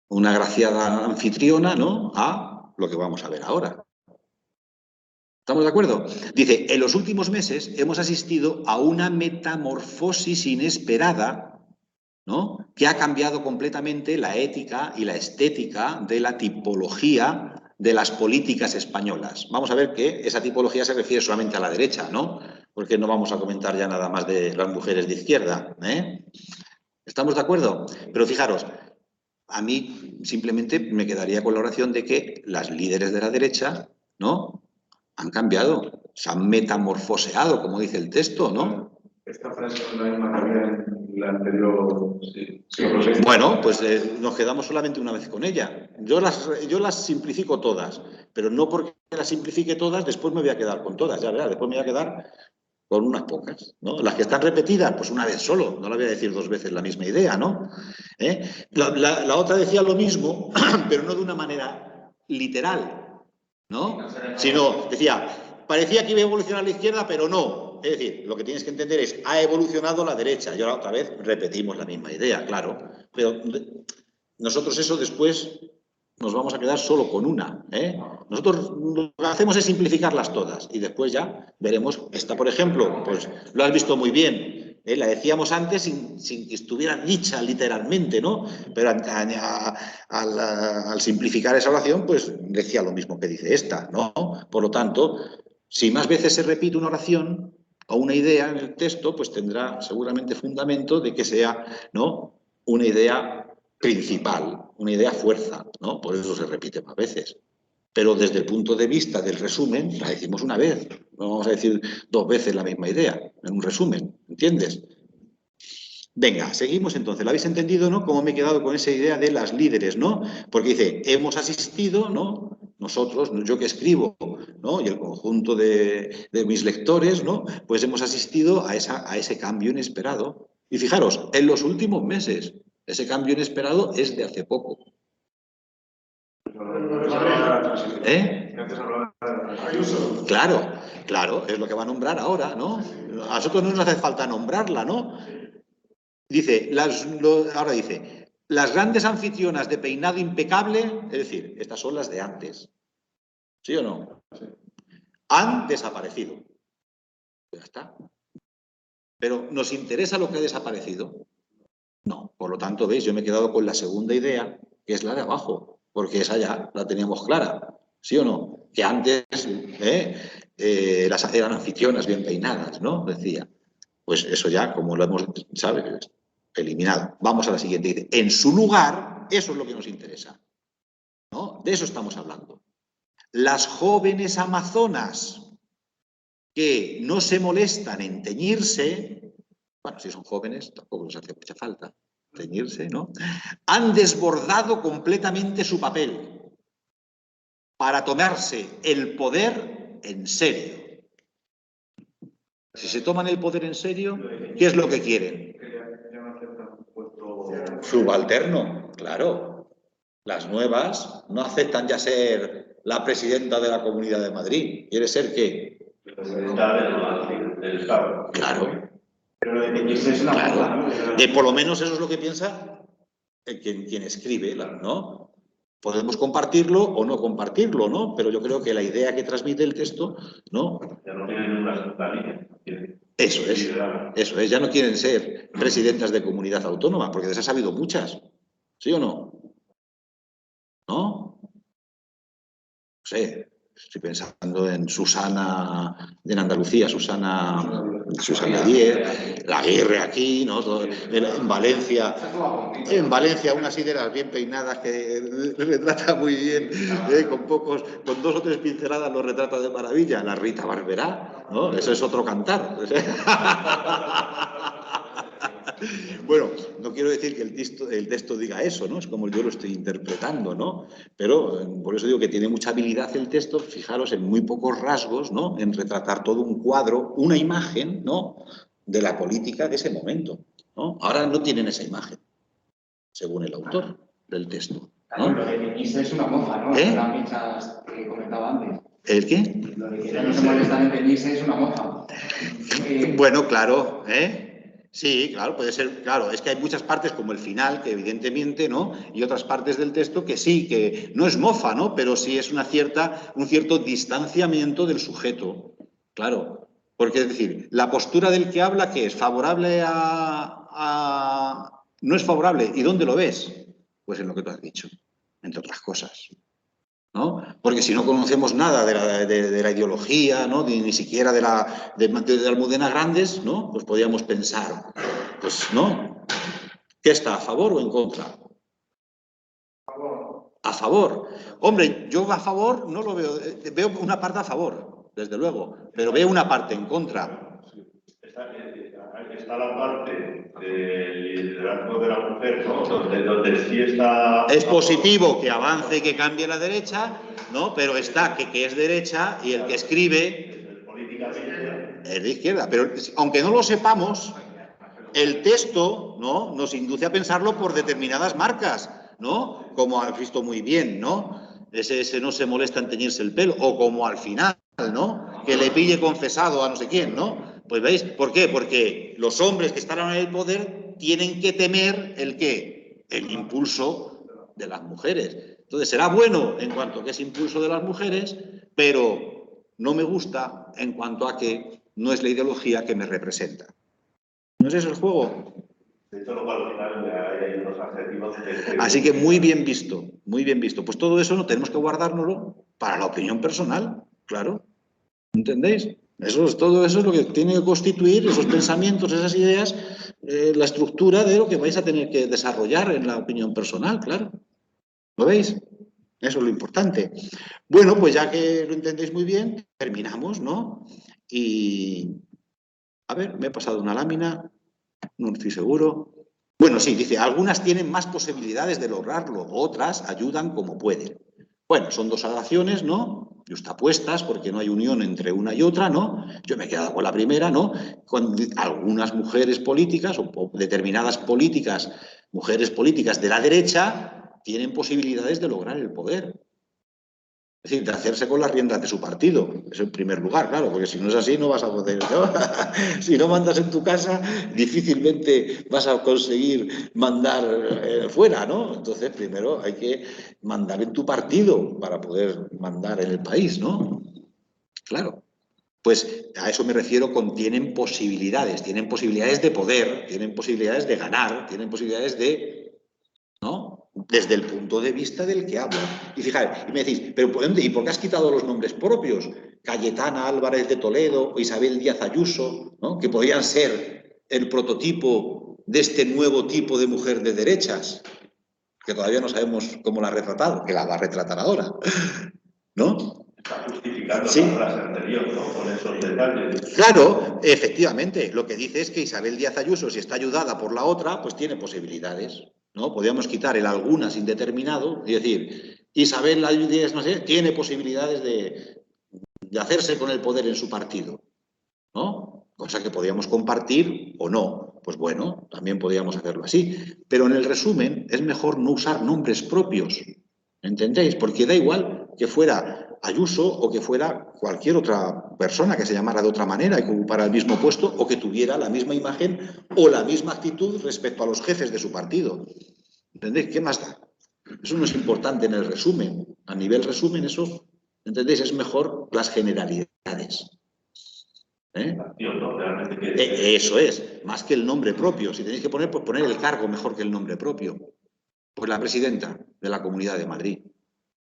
Una agraciada anfitriona, ¿no? A lo que vamos a ver ahora. ¿Estamos de acuerdo? Dice, en los últimos meses hemos asistido a una metamorfosis inesperada, ¿no? Que ha cambiado completamente la ética y la estética de la tipología de las políticas españolas. Vamos a ver que esa tipología se refiere solamente a la derecha, ¿no? Porque no vamos a comentar ya nada más de las mujeres de izquierda, ¿eh? ¿Estamos de acuerdo? Pero fijaros, a mí simplemente me quedaría con la oración de que las líderes de la derecha, ¿no? Han cambiado, se han metamorfoseado, como dice el texto, ¿no? Esta frase es la misma que había en la anterior. Sí, Bueno, pues nos quedamos solamente una vez con ella. Yo las simplifico todas, pero no porque las simplifique todas, después me voy a quedar con todas, ya verás, después me voy a quedar con unas pocas, ¿no? Las que están repetidas, pues una vez solo, no la voy a decir dos veces la misma idea, ¿no? La otra decía lo mismo, pero no de una manera literal, ¿no? Sino, decía, parecía que iba a evolucionar la izquierda, pero no. Es decir, lo que tienes que entender es, ha evolucionado la derecha. Y ahora otra vez repetimos la misma idea, claro. Pero nosotros eso después nos vamos a quedar solo con una. Nosotros lo que hacemos es simplificarlas todas y después ya veremos. Esta, por ejemplo, pues lo has visto muy bien. La decíamos antes sin que estuviera dicha literalmente, ¿no? Pero al simplificar esa oración, pues decía lo mismo que dice esta, ¿no? Por lo tanto, si más veces se repite una oración o una idea en el texto, pues tendrá seguramente fundamento de que sea, ¿no?, una idea principal, una idea fuerza, ¿no? Por eso se repite más veces. Pero desde el punto de vista del resumen, la decimos una vez. No vamos a decir dos veces la misma idea en un resumen, ¿entiendes? Venga, seguimos entonces. ¿La habéis entendido, no? Cómo me he quedado con esa idea de las líderes, ¿no? Porque dice, hemos asistido, ¿no? Nosotros, yo que escribo, ¿no? Y el conjunto de mis lectores, ¿no? Pues hemos asistido a ese cambio inesperado. Y fijaros, en los últimos meses, ese cambio inesperado es de hace poco. Claro, claro, es lo que va a nombrar ahora, ¿no? A nosotros no nos hace falta nombrarla, ¿no? Dice, ahora dice, las grandes anfitrionas de peinado impecable, es decir, estas son las de antes, ¿sí o no? Han desaparecido. Ya está. Pero ¿nos interesa lo que ha desaparecido? No. Por lo tanto, ¿veis? Yo me he quedado con la segunda idea, que es la de abajo, porque esa ya la teníamos clara, ¿sí o no? Que antes eran anfitrionas bien peinadas, ¿no? Decía. Pues eso ya, como lo hemos, ¿sabes?, eliminado. Vamos a la siguiente. Dice, en su lugar, eso es lo que nos interesa, ¿no? De eso estamos hablando. Las jóvenes amazonas que no se molestan en teñirse, bueno, si son jóvenes, tampoco les hace mucha falta teñirse, ¿no? Han desbordado completamente su papel para tomarse el poder en serio. Si se toman el poder en serio, ¿qué es lo que quieren? Subalterno, claro. Las nuevas no aceptan ya ser la presidenta de la Comunidad de Madrid. ¿Quiere ser qué? Del Estado. Claro. Pero lo de teñirse es una claro. Por lo menos eso es lo que piensa quien escribe, ¿no? Podemos compartirlo o no compartirlo, ¿no? Pero yo creo que la idea que transmite el texto, ¿no? Ya no tienen una segunda línea. Eso es, ya no quieren ser presidentas de comunidad autónoma, porque de esas ha habido muchas, ¿sí o no? ¿No? No sé, estoy pensando en Susana, en Andalucía, Susana Díez, la Aguirre aquí, ¿no? En Valencia unas hileras bien peinadas que retrata muy bien, con dos o tres pinceladas lo retrata de maravilla. La Rita Barberá, ¿no? Eso es otro cantar. Bueno, no quiero decir que el texto diga eso, ¿no? Es como yo lo estoy interpretando, ¿no? Pero por eso digo que tiene mucha habilidad el texto, fijaros, en muy pocos rasgos, ¿no? En retratar todo un cuadro, una imagen, ¿no?, de la política de ese momento, ¿no? Ahora no tienen esa imagen, según el autor del texto, ¿no? Lo de teñirse es una mofa, ¿no? Las pinchas que comentaba antes. ¿El qué? Lo de que no se molestan en teñirse es una mofa. Bueno, claro, Sí, claro, puede ser, claro, es que hay muchas partes como el final, que evidentemente, ¿no? Y otras partes del texto que sí, que no es mofa, ¿no? Pero sí es un cierto distanciamiento del sujeto, claro. Porque es decir, la postura del que habla, ¿qué es? ¿Favorable no es favorable? ¿Y dónde lo ves? Pues en lo que tú has dicho, entre otras cosas, ¿no? Porque si no conocemos nada de la ideología, ¿no?, ni siquiera de Almudena Grandes, ¿no?, pues podríamos pensar, pues, ¿no?, ¿qué está, a favor o en contra? A favor. Hombre, yo a favor no lo veo, veo una parte a favor, desde luego, pero veo una parte en contra. Ahí está la parte del liderazgo de la mujer, ¿no? Donde sí está... Es positivo que avance y que cambie la derecha, ¿no? Pero está que es derecha y el que escribe es de izquierda. Pero aunque no lo sepamos, el texto, ¿no?, nos induce a pensarlo por determinadas marcas, ¿no? Como has visto muy bien, ¿no? Ese no se molesta en teñirse el pelo, o como al final, ¿no?, que le pille confesado a no sé quién, ¿no? Pues ¿veis? ¿Por qué? Porque los hombres que están en el poder tienen que temer ¿el qué? El impulso de las mujeres. Entonces será bueno en cuanto a que es impulso de las mujeres, pero no me gusta en cuanto a que no es la ideología que me representa. ¿No es eso el juego? De hecho, luego al final hay unos adjetivos Así que muy bien visto, muy bien visto. Pues todo eso no tenemos que guardárnoslo para la opinión personal, claro. ¿Entendéis? Todo eso es lo que tiene que constituir esos pensamientos, esas ideas, la estructura de lo que vais a tener que desarrollar en la opinión personal, claro. ¿Lo veis? Eso es lo importante. Bueno, pues ya que lo entendéis muy bien, terminamos, ¿no? Y, a ver, me he pasado una lámina, no estoy seguro. Bueno, sí, dice, algunas tienen más posibilidades de lograrlo, otras ayudan como pueden. Bueno, son dos oraciones, ¿no? Justapuestas, porque no hay unión entre una y otra, ¿no? Yo me he quedado con la primera, ¿no? Con algunas mujeres políticas o determinadas políticas, mujeres políticas de la derecha, tienen posibilidades de lograr el poder. Es decir, de hacerse con las riendas de su partido, es en primer lugar, claro, porque si no es así no vas a poder, ¿no? Si no mandas en tu casa, difícilmente vas a conseguir mandar fuera, ¿no? Entonces, primero hay que mandar en tu partido para poder mandar en el país, ¿no? Claro. Pues a eso me refiero con tienen posibilidades de poder, tienen posibilidades de ganar, tienen posibilidades de, ¿no?, desde el punto de vista del que habla. Y fijaros, y me decís, ¿pero ¿y por qué has quitado los nombres propios? Cayetana Álvarez de Toledo o Isabel Díaz Ayuso, ¿no?, que podrían ser el prototipo de este nuevo tipo de mujer de derechas, que todavía no sabemos cómo la ha retratado, que la va a retratar ahora, ¿no? Está justificando Sí. la frase anterior, ¿no? Con esos detalles. Claro, efectivamente. Lo que dice es que Isabel Díaz Ayuso, si está ayudada por la otra, pues tiene posibilidades, ¿no? Podríamos quitar el algunas indeterminado y decir, Isabel Díaz, no sé, tiene posibilidades de hacerse con el poder en su partido, ¿no? Cosa que podríamos compartir o no. Pues bueno, también podríamos hacerlo así. Pero en el resumen es mejor no usar nombres propios, ¿entendéis? Porque da igual que fuera Ayuso o que fuera cualquier otra persona que se llamara de otra manera y que ocupara el mismo puesto o que tuviera la misma imagen o la misma actitud respecto a los jefes de su partido. ¿Entendéis? ¿Qué más da? Eso no es importante en el resumen. A nivel resumen, eso, ¿entendéis? Es mejor las generalidades. ¿Eh? Eso es, más que el nombre propio. Si tenéis que poner, pues poner el cargo mejor que el nombre propio. Pues la presidenta de la Comunidad de Madrid,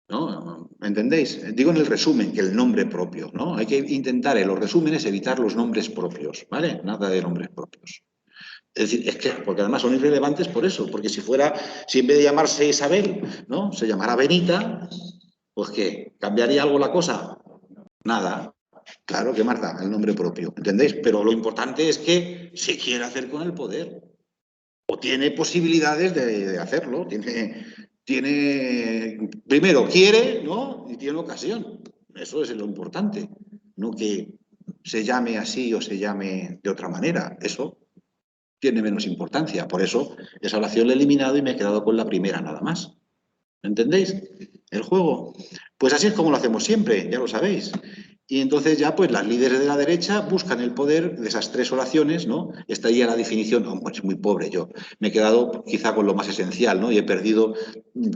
¿no? ¿Entendéis? Digo en el resumen que el nombre propio, ¿no? Hay que intentar en los resúmenes evitar los nombres propios, ¿vale? Nada de nombres propios. Es decir, es que, porque además son irrelevantes por eso, porque si en vez de llamarse Isabel, ¿no?, se llamara Benita, pues ¿qué? ¿Cambiaría algo la cosa? Nada. Claro, ¿qué más da? El nombre propio, ¿entendéis? Pero lo importante es que se quiere hacer con el poder. O tiene posibilidades de hacerlo. Primero, quiere, ¿no? Y tiene ocasión. Eso es lo importante. No que se llame así o se llame de otra manera. Eso tiene menos importancia. Por eso, esa oración la he eliminado y me he quedado con la primera nada más. ¿Entendéis? El juego. Pues así es como lo hacemos siempre, ya lo sabéis. Y entonces ya, pues las líderes de la derecha buscan el poder de esas tres oraciones, ¿no? Esta ya la definición, no, pues muy pobre yo. Me he quedado quizá con lo más esencial, ¿no? Y he perdido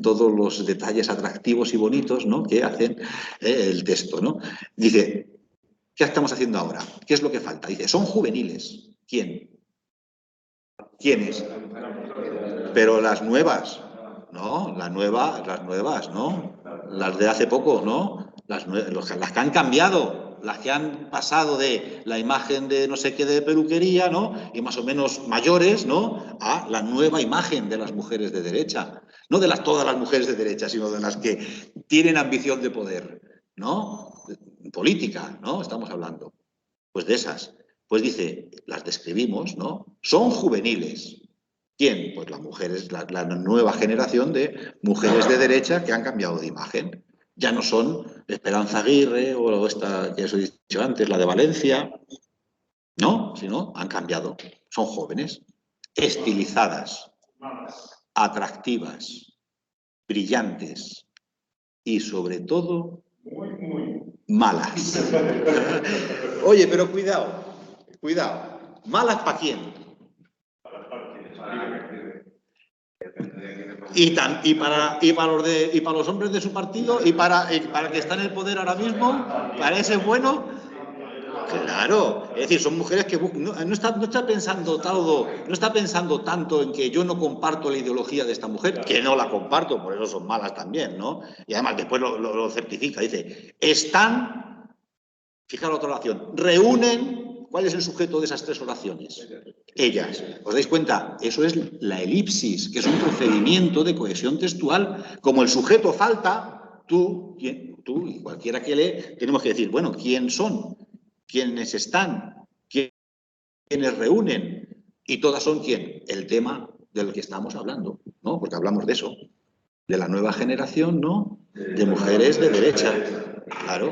todos los detalles atractivos y bonitos, ¿no?, que hacen el texto, ¿no? Dice, ¿qué estamos haciendo ahora? ¿Qué es lo que falta? Dice, son juveniles. ¿Quién? ¿Quiénes? Pero las nuevas, ¿no? Las nuevas, ¿no? Las de hace poco, ¿no? Las que han cambiado, las que han pasado de la imagen de no sé qué de peluquería, ¿no?, y más o menos mayores, ¿no?, a la nueva imagen de las mujeres de derecha. No de todas las mujeres de derecha, sino de las que tienen ambición de poder, ¿no? Política, ¿no? Estamos hablando. Pues de esas. pues dice, las describimos, ¿no? Son juveniles. ¿Quién? Pues las mujeres, la nueva generación de mujeres de derecha que han cambiado de imagen. Ya no son Esperanza Aguirre o esta que os he dicho antes, la de Valencia, ¿no? Sino han cambiado. Son jóvenes, estilizadas, atractivas, brillantes y, sobre todo, malas. Oye, pero cuidado, cuidado. ¿Malas para quién? Y para los hombres de su partido y para el que está en el poder ahora mismo, para ese bueno, claro, es decir, son mujeres que no está pensando tanto en que yo no comparto la ideología de esta mujer, que no la comparto, por eso son malas también, ¿no? Y además después lo certifica, dice, fijaros otra oración, reúnen. ¿Cuál es el sujeto de esas tres oraciones? Ellas. ¿Os dais cuenta? Eso es la elipsis, que es un procedimiento de cohesión textual. Como el sujeto falta, tú y cualquiera que lee, tenemos que decir, bueno, ¿quién son? ¿Quiénes están? ¿Quiénes reúnen? Y todas son ¿quién? El tema del que estamos hablando, ¿no? Porque hablamos de eso, de la nueva generación, ¿no? De mujeres de derecha, claro,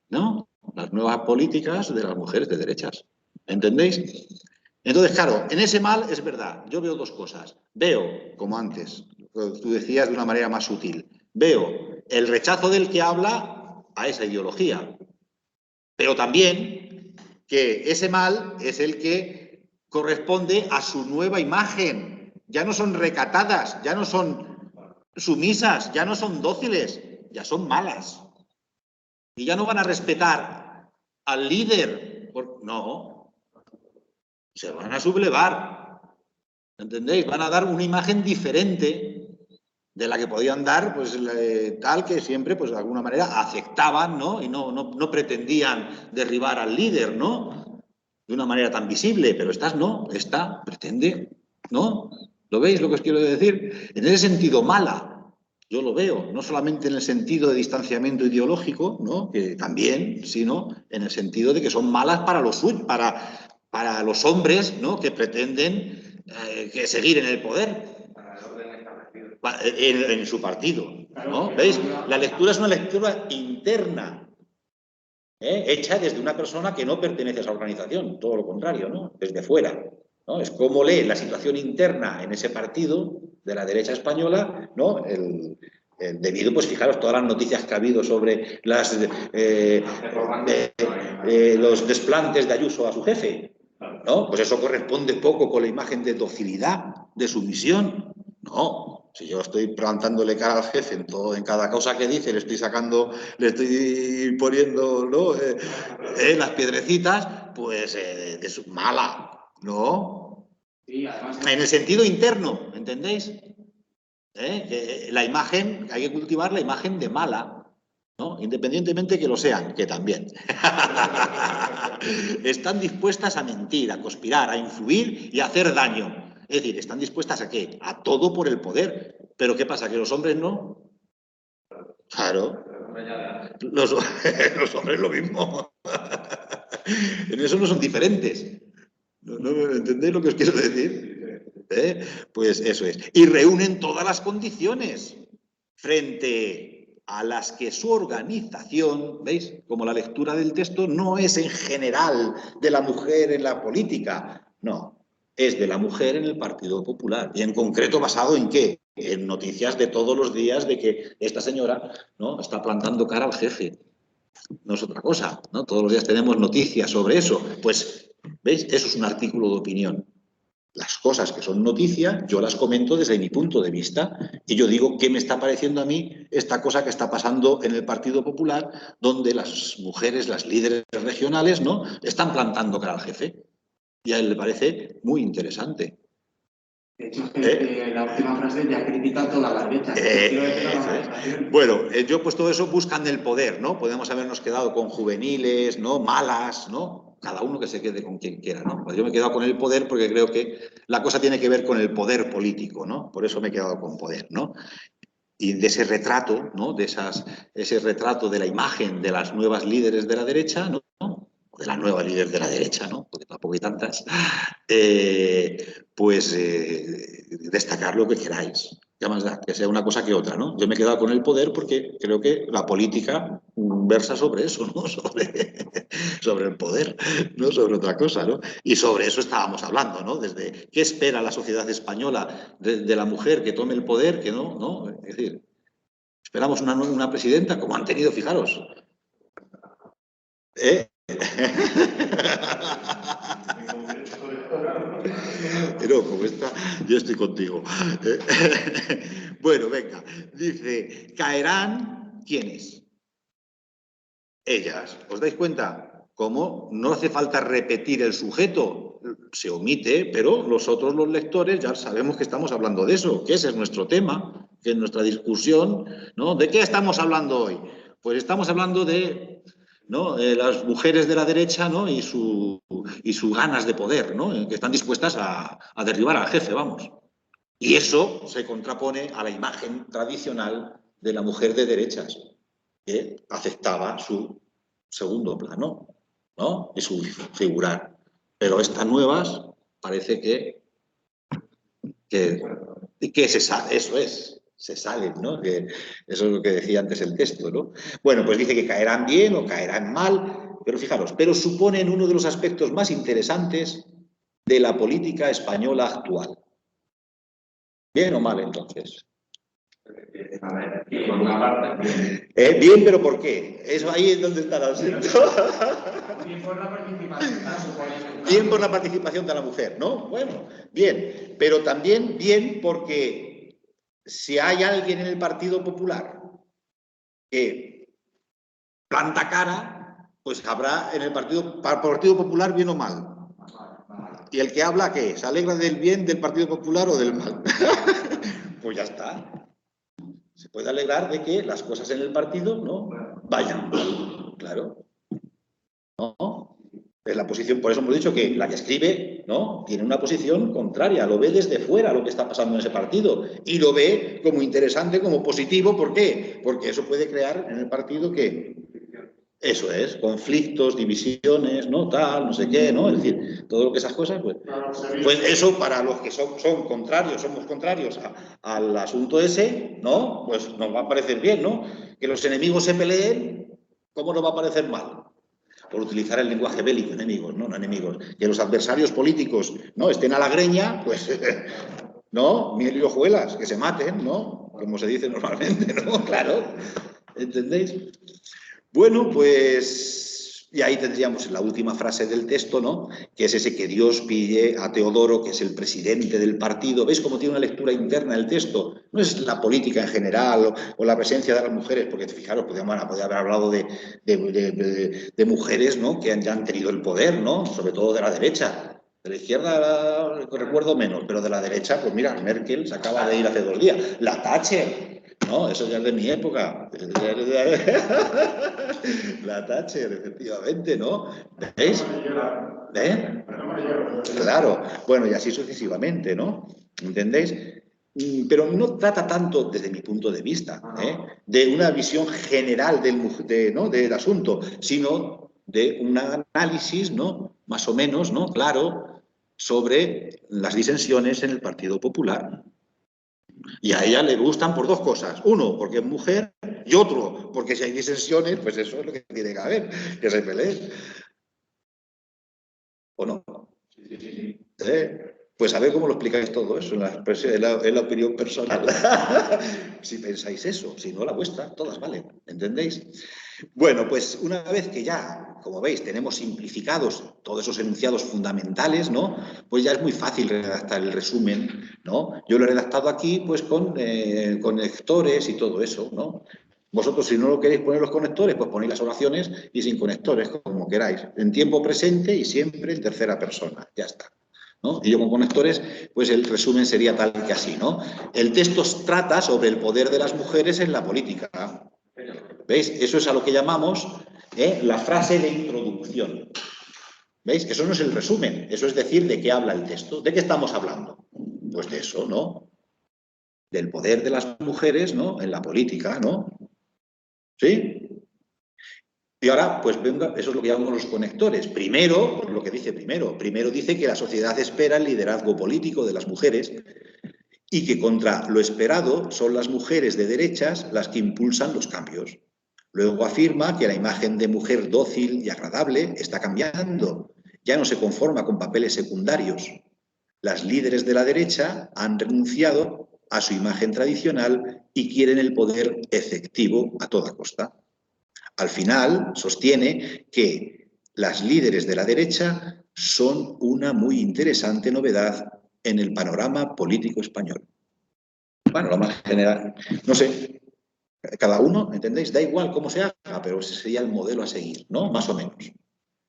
¿no? Las nuevas políticas de las mujeres de derechas. ¿Entendéis? Entonces, claro, en ese mal es verdad. Yo veo dos cosas. Veo, como antes, tú decías de una manera más sutil, veo el rechazo del que habla a esa ideología, pero también que ese mal es el que corresponde a su nueva imagen. Ya no son recatadas, ya no son sumisas, ya no son dóciles, ya son malas. Y ya no van a respetar al líder. No, se van a sublevar. ¿Entendéis? Van a dar una imagen diferente de la que podían dar, pues tal que siempre, pues de alguna manera, aceptaban, ¿no? Y no pretendían derribar al líder, ¿no? De una manera tan visible, pero estas no, esta pretende, ¿no? ¿Lo veis lo que os quiero decir? En ese sentido, mala. Yo lo veo, no solamente en el sentido de distanciamiento ideológico, ¿no? Que también, sino en el sentido de que son malas para los hombres, ¿no? Que pretenden que seguir en el poder. En su partido, ¿no? ¿Veis? La lectura es una lectura interna, hecha desde una persona que no pertenece a esa organización, todo lo contrario, ¿no? Desde fuera, ¿no? Es como lee la situación interna en ese partido de la derecha española, ¿no? Debido, pues fijaros, todas las noticias que ha habido sobre los desplantes de Ayuso a su jefe, ¿no? Pues eso corresponde poco con la imagen de docilidad, de sumisión, ¿no? Si yo estoy plantándole cara al jefe en cada cosa que dice, le estoy poniendo, ¿no? Las piedrecitas, pues es mala, ¿no? Sí, además... En el sentido interno, ¿entendéis? La imagen, hay que cultivar la imagen de mala, ¿no? Independientemente que lo sean, que también. Están dispuestas a mentir, a conspirar, a influir y a hacer daño. Es decir, ¿están dispuestas a qué? A todo por el poder. ¿Pero qué pasa? ¿Que los hombres no? Claro. Los hombres lo mismo. En eso no son diferentes. ¿No entendéis lo que os quiero decir? Pues eso es. Y reúnen todas las condiciones frente a las que su organización, ¿veis? Como la lectura del texto no es en general de la mujer en la política, no, es de la mujer en el Partido Popular. Y en concreto, ¿basado en qué? En noticias de todos los días de que esta señora, ¿no?, está plantando cara al jefe. No es otra cosa, ¿no? Todos los días tenemos noticias sobre eso. Pues, ¿veis? Eso es un artículo de opinión. Las cosas que son noticia, yo las comento desde mi punto de vista y yo digo qué me está pareciendo a mí esta cosa que está pasando en el Partido Popular, donde las mujeres, las líderes regionales, ¿no?, están plantando cara al jefe. Y a él le parece muy interesante. De hecho, la última frase ya critica toda la derecha. Bueno, yo he puesto eso, buscan el poder, ¿no? Podemos habernos quedado con juveniles, ¿no?, malas, ¿no? Cada uno que se quede con quien quiera, ¿no? Pues yo me he quedado con el poder porque creo que la cosa tiene que ver con el poder político, ¿no? Por eso me he quedado con poder, ¿no? Y de ese retrato, ¿no?, ese retrato de la imagen de las nuevas líderes de la derecha, ¿no? de la nueva líder de la derecha, ¿no? Porque tampoco hay tantas, destacar lo que queráis. Ya más da, que sea una cosa que otra, ¿no? Yo me he quedado con el poder porque creo que la política versa sobre eso, ¿no? Sobre el poder, no sobre otra cosa, ¿no? Y sobre eso estábamos hablando, ¿no? Desde qué espera la sociedad española de la mujer que tome el poder, que no, ¿no? Es decir, esperamos una presidenta, como han tenido, fijaros. Pero como está, yo estoy contigo. Bueno, venga. Dice, ¿caerán quiénes? Ellas. ¿Os dais cuenta? ¿Cómo? No hace falta repetir el sujeto. Se omite, pero nosotros los lectores ya sabemos que estamos hablando de eso, que ese es nuestro tema, que es nuestra discusión, ¿no? ¿De qué estamos hablando hoy? Pues estamos hablando de, ¿no? Las mujeres de la derecha, ¿no? y sus ganas de poder, ¿no? Que están dispuestas a derribar al jefe, vamos. Y eso se contrapone a la imagen tradicional de la mujer de derechas, que aceptaba su segundo plano, ¿no? Y su figurar. Pero estas nuevas parece que se sale, eso es, se salen, ¿no? Que eso es lo que decía antes el texto, ¿no? Bueno, pues dice que caerán bien o caerán mal, pero fijaros, pero suponen uno de los aspectos más interesantes de la política española actual. ¿Bien o mal, entonces? Bien, pero ¿por qué? Eso ahí es donde está el asunto. Bien por la participación. Bien por la participación de la mujer, ¿no? Bueno, bien, pero también bien porque si hay alguien en el Partido Popular que planta cara, pues habrá en el Partido Popular bien o mal. ¿Y el que habla qué? ¿Se alegra del bien del Partido Popular o del mal? Pues ya está. Se puede alegrar de que las cosas en el partido no vayan mal, claro. ¿No? Es la posición, por eso hemos dicho que la que escribe, ¿no? Tiene una posición contraria, lo ve desde fuera lo que está pasando en ese partido y lo ve como interesante, como positivo. ¿Por qué? Porque eso puede crear en el partido que eso es, conflictos, divisiones, ¿no? Tal, no sé qué, ¿no? Es decir, todo lo que esas cosas, pues eso para los que son contrarios, somos contrarios al asunto ese, ¿no? Pues nos va a parecer bien, ¿no? Que los enemigos se peleen, ¿cómo nos va a parecer mal? Por utilizar el lenguaje bélico, enemigos, ¿no? No enemigos. Que los adversarios políticos, ¿no? Estén a la greña, pues, ¿no? Miel y hojuelas, que se maten, ¿no? Como se dice normalmente, ¿no? Claro, ¿entendéis? Bueno, pues, y ahí tendríamos la última frase del texto, ¿no? Que es ese que Dios pille a Teodoro, que es el presidente del partido. ¿Veis cómo tiene una lectura interna el texto? No es la política en general o la presencia de las mujeres, porque fijaros, podría haber hablado de mujeres, ¿no? Que ya han tenido el poder, ¿no? Sobre todo de la derecha. De la izquierda recuerdo menos, pero de la derecha, pues mira, Merkel se acaba de ir hace 2 días. La Thatcher, no, eso ya es de mi época. La Thatcher, efectivamente, ¿no? ¿Veis? Claro. Bueno, y así sucesivamente, ¿no? ¿Entendéis? Pero no trata tanto, desde mi punto de vista, de una visión general del asunto, sino de un análisis, ¿no? Más o menos, ¿no? Claro, sobre las disensiones en el Partido Popular. Y a ella le gustan por 2 cosas. Uno, porque es mujer, y otro, porque si hay disensiones, pues eso es lo que tiene que haber, que se peleen. ¿O no? Pues a ver cómo lo explicáis todo eso en la opinión personal. Si pensáis eso, si no la vuestra, todas valen, ¿entendéis? Bueno, pues una vez que ya, como veis, tenemos simplificados todos esos enunciados fundamentales, ¿no? Pues ya es muy fácil redactar el resumen, ¿no? Yo lo he redactado aquí, pues con conectores y todo eso, ¿no? Vosotros, si no lo queréis poner los conectores, pues ponéis las oraciones y sin conectores, como queráis. En tiempo presente y siempre en tercera persona. Ya está. ¿No? Y yo con conectores, pues el resumen sería tal que así, ¿no? El texto trata sobre el poder de las mujeres en la política. ¿Veis? Eso es a lo que llamamos la frase de introducción. ¿Veis? Eso no es el resumen, eso es decir de qué habla el texto. ¿De qué estamos hablando? Pues de eso, ¿no? Del poder de las mujeres, ¿no? En la política, ¿no? ¿Sí? Y ahora, pues venga, eso es lo que llamamos los conectores. Primero, lo que dice primero dice que la sociedad espera el liderazgo político de las mujeres y que contra lo esperado son las mujeres de derechas las que impulsan los cambios. Luego afirma que la imagen de mujer dócil y agradable está cambiando. Ya no se conforma con papeles secundarios. Las líderes de la derecha han renunciado a su imagen tradicional y quieren el poder efectivo a toda costa. Al final, sostiene que las líderes de la derecha son una muy interesante novedad en el panorama político español. Bueno, lo más general, no sé, cada uno, ¿entendéis? Da igual cómo se haga, pero ese sería el modelo a seguir, ¿no? Más o menos.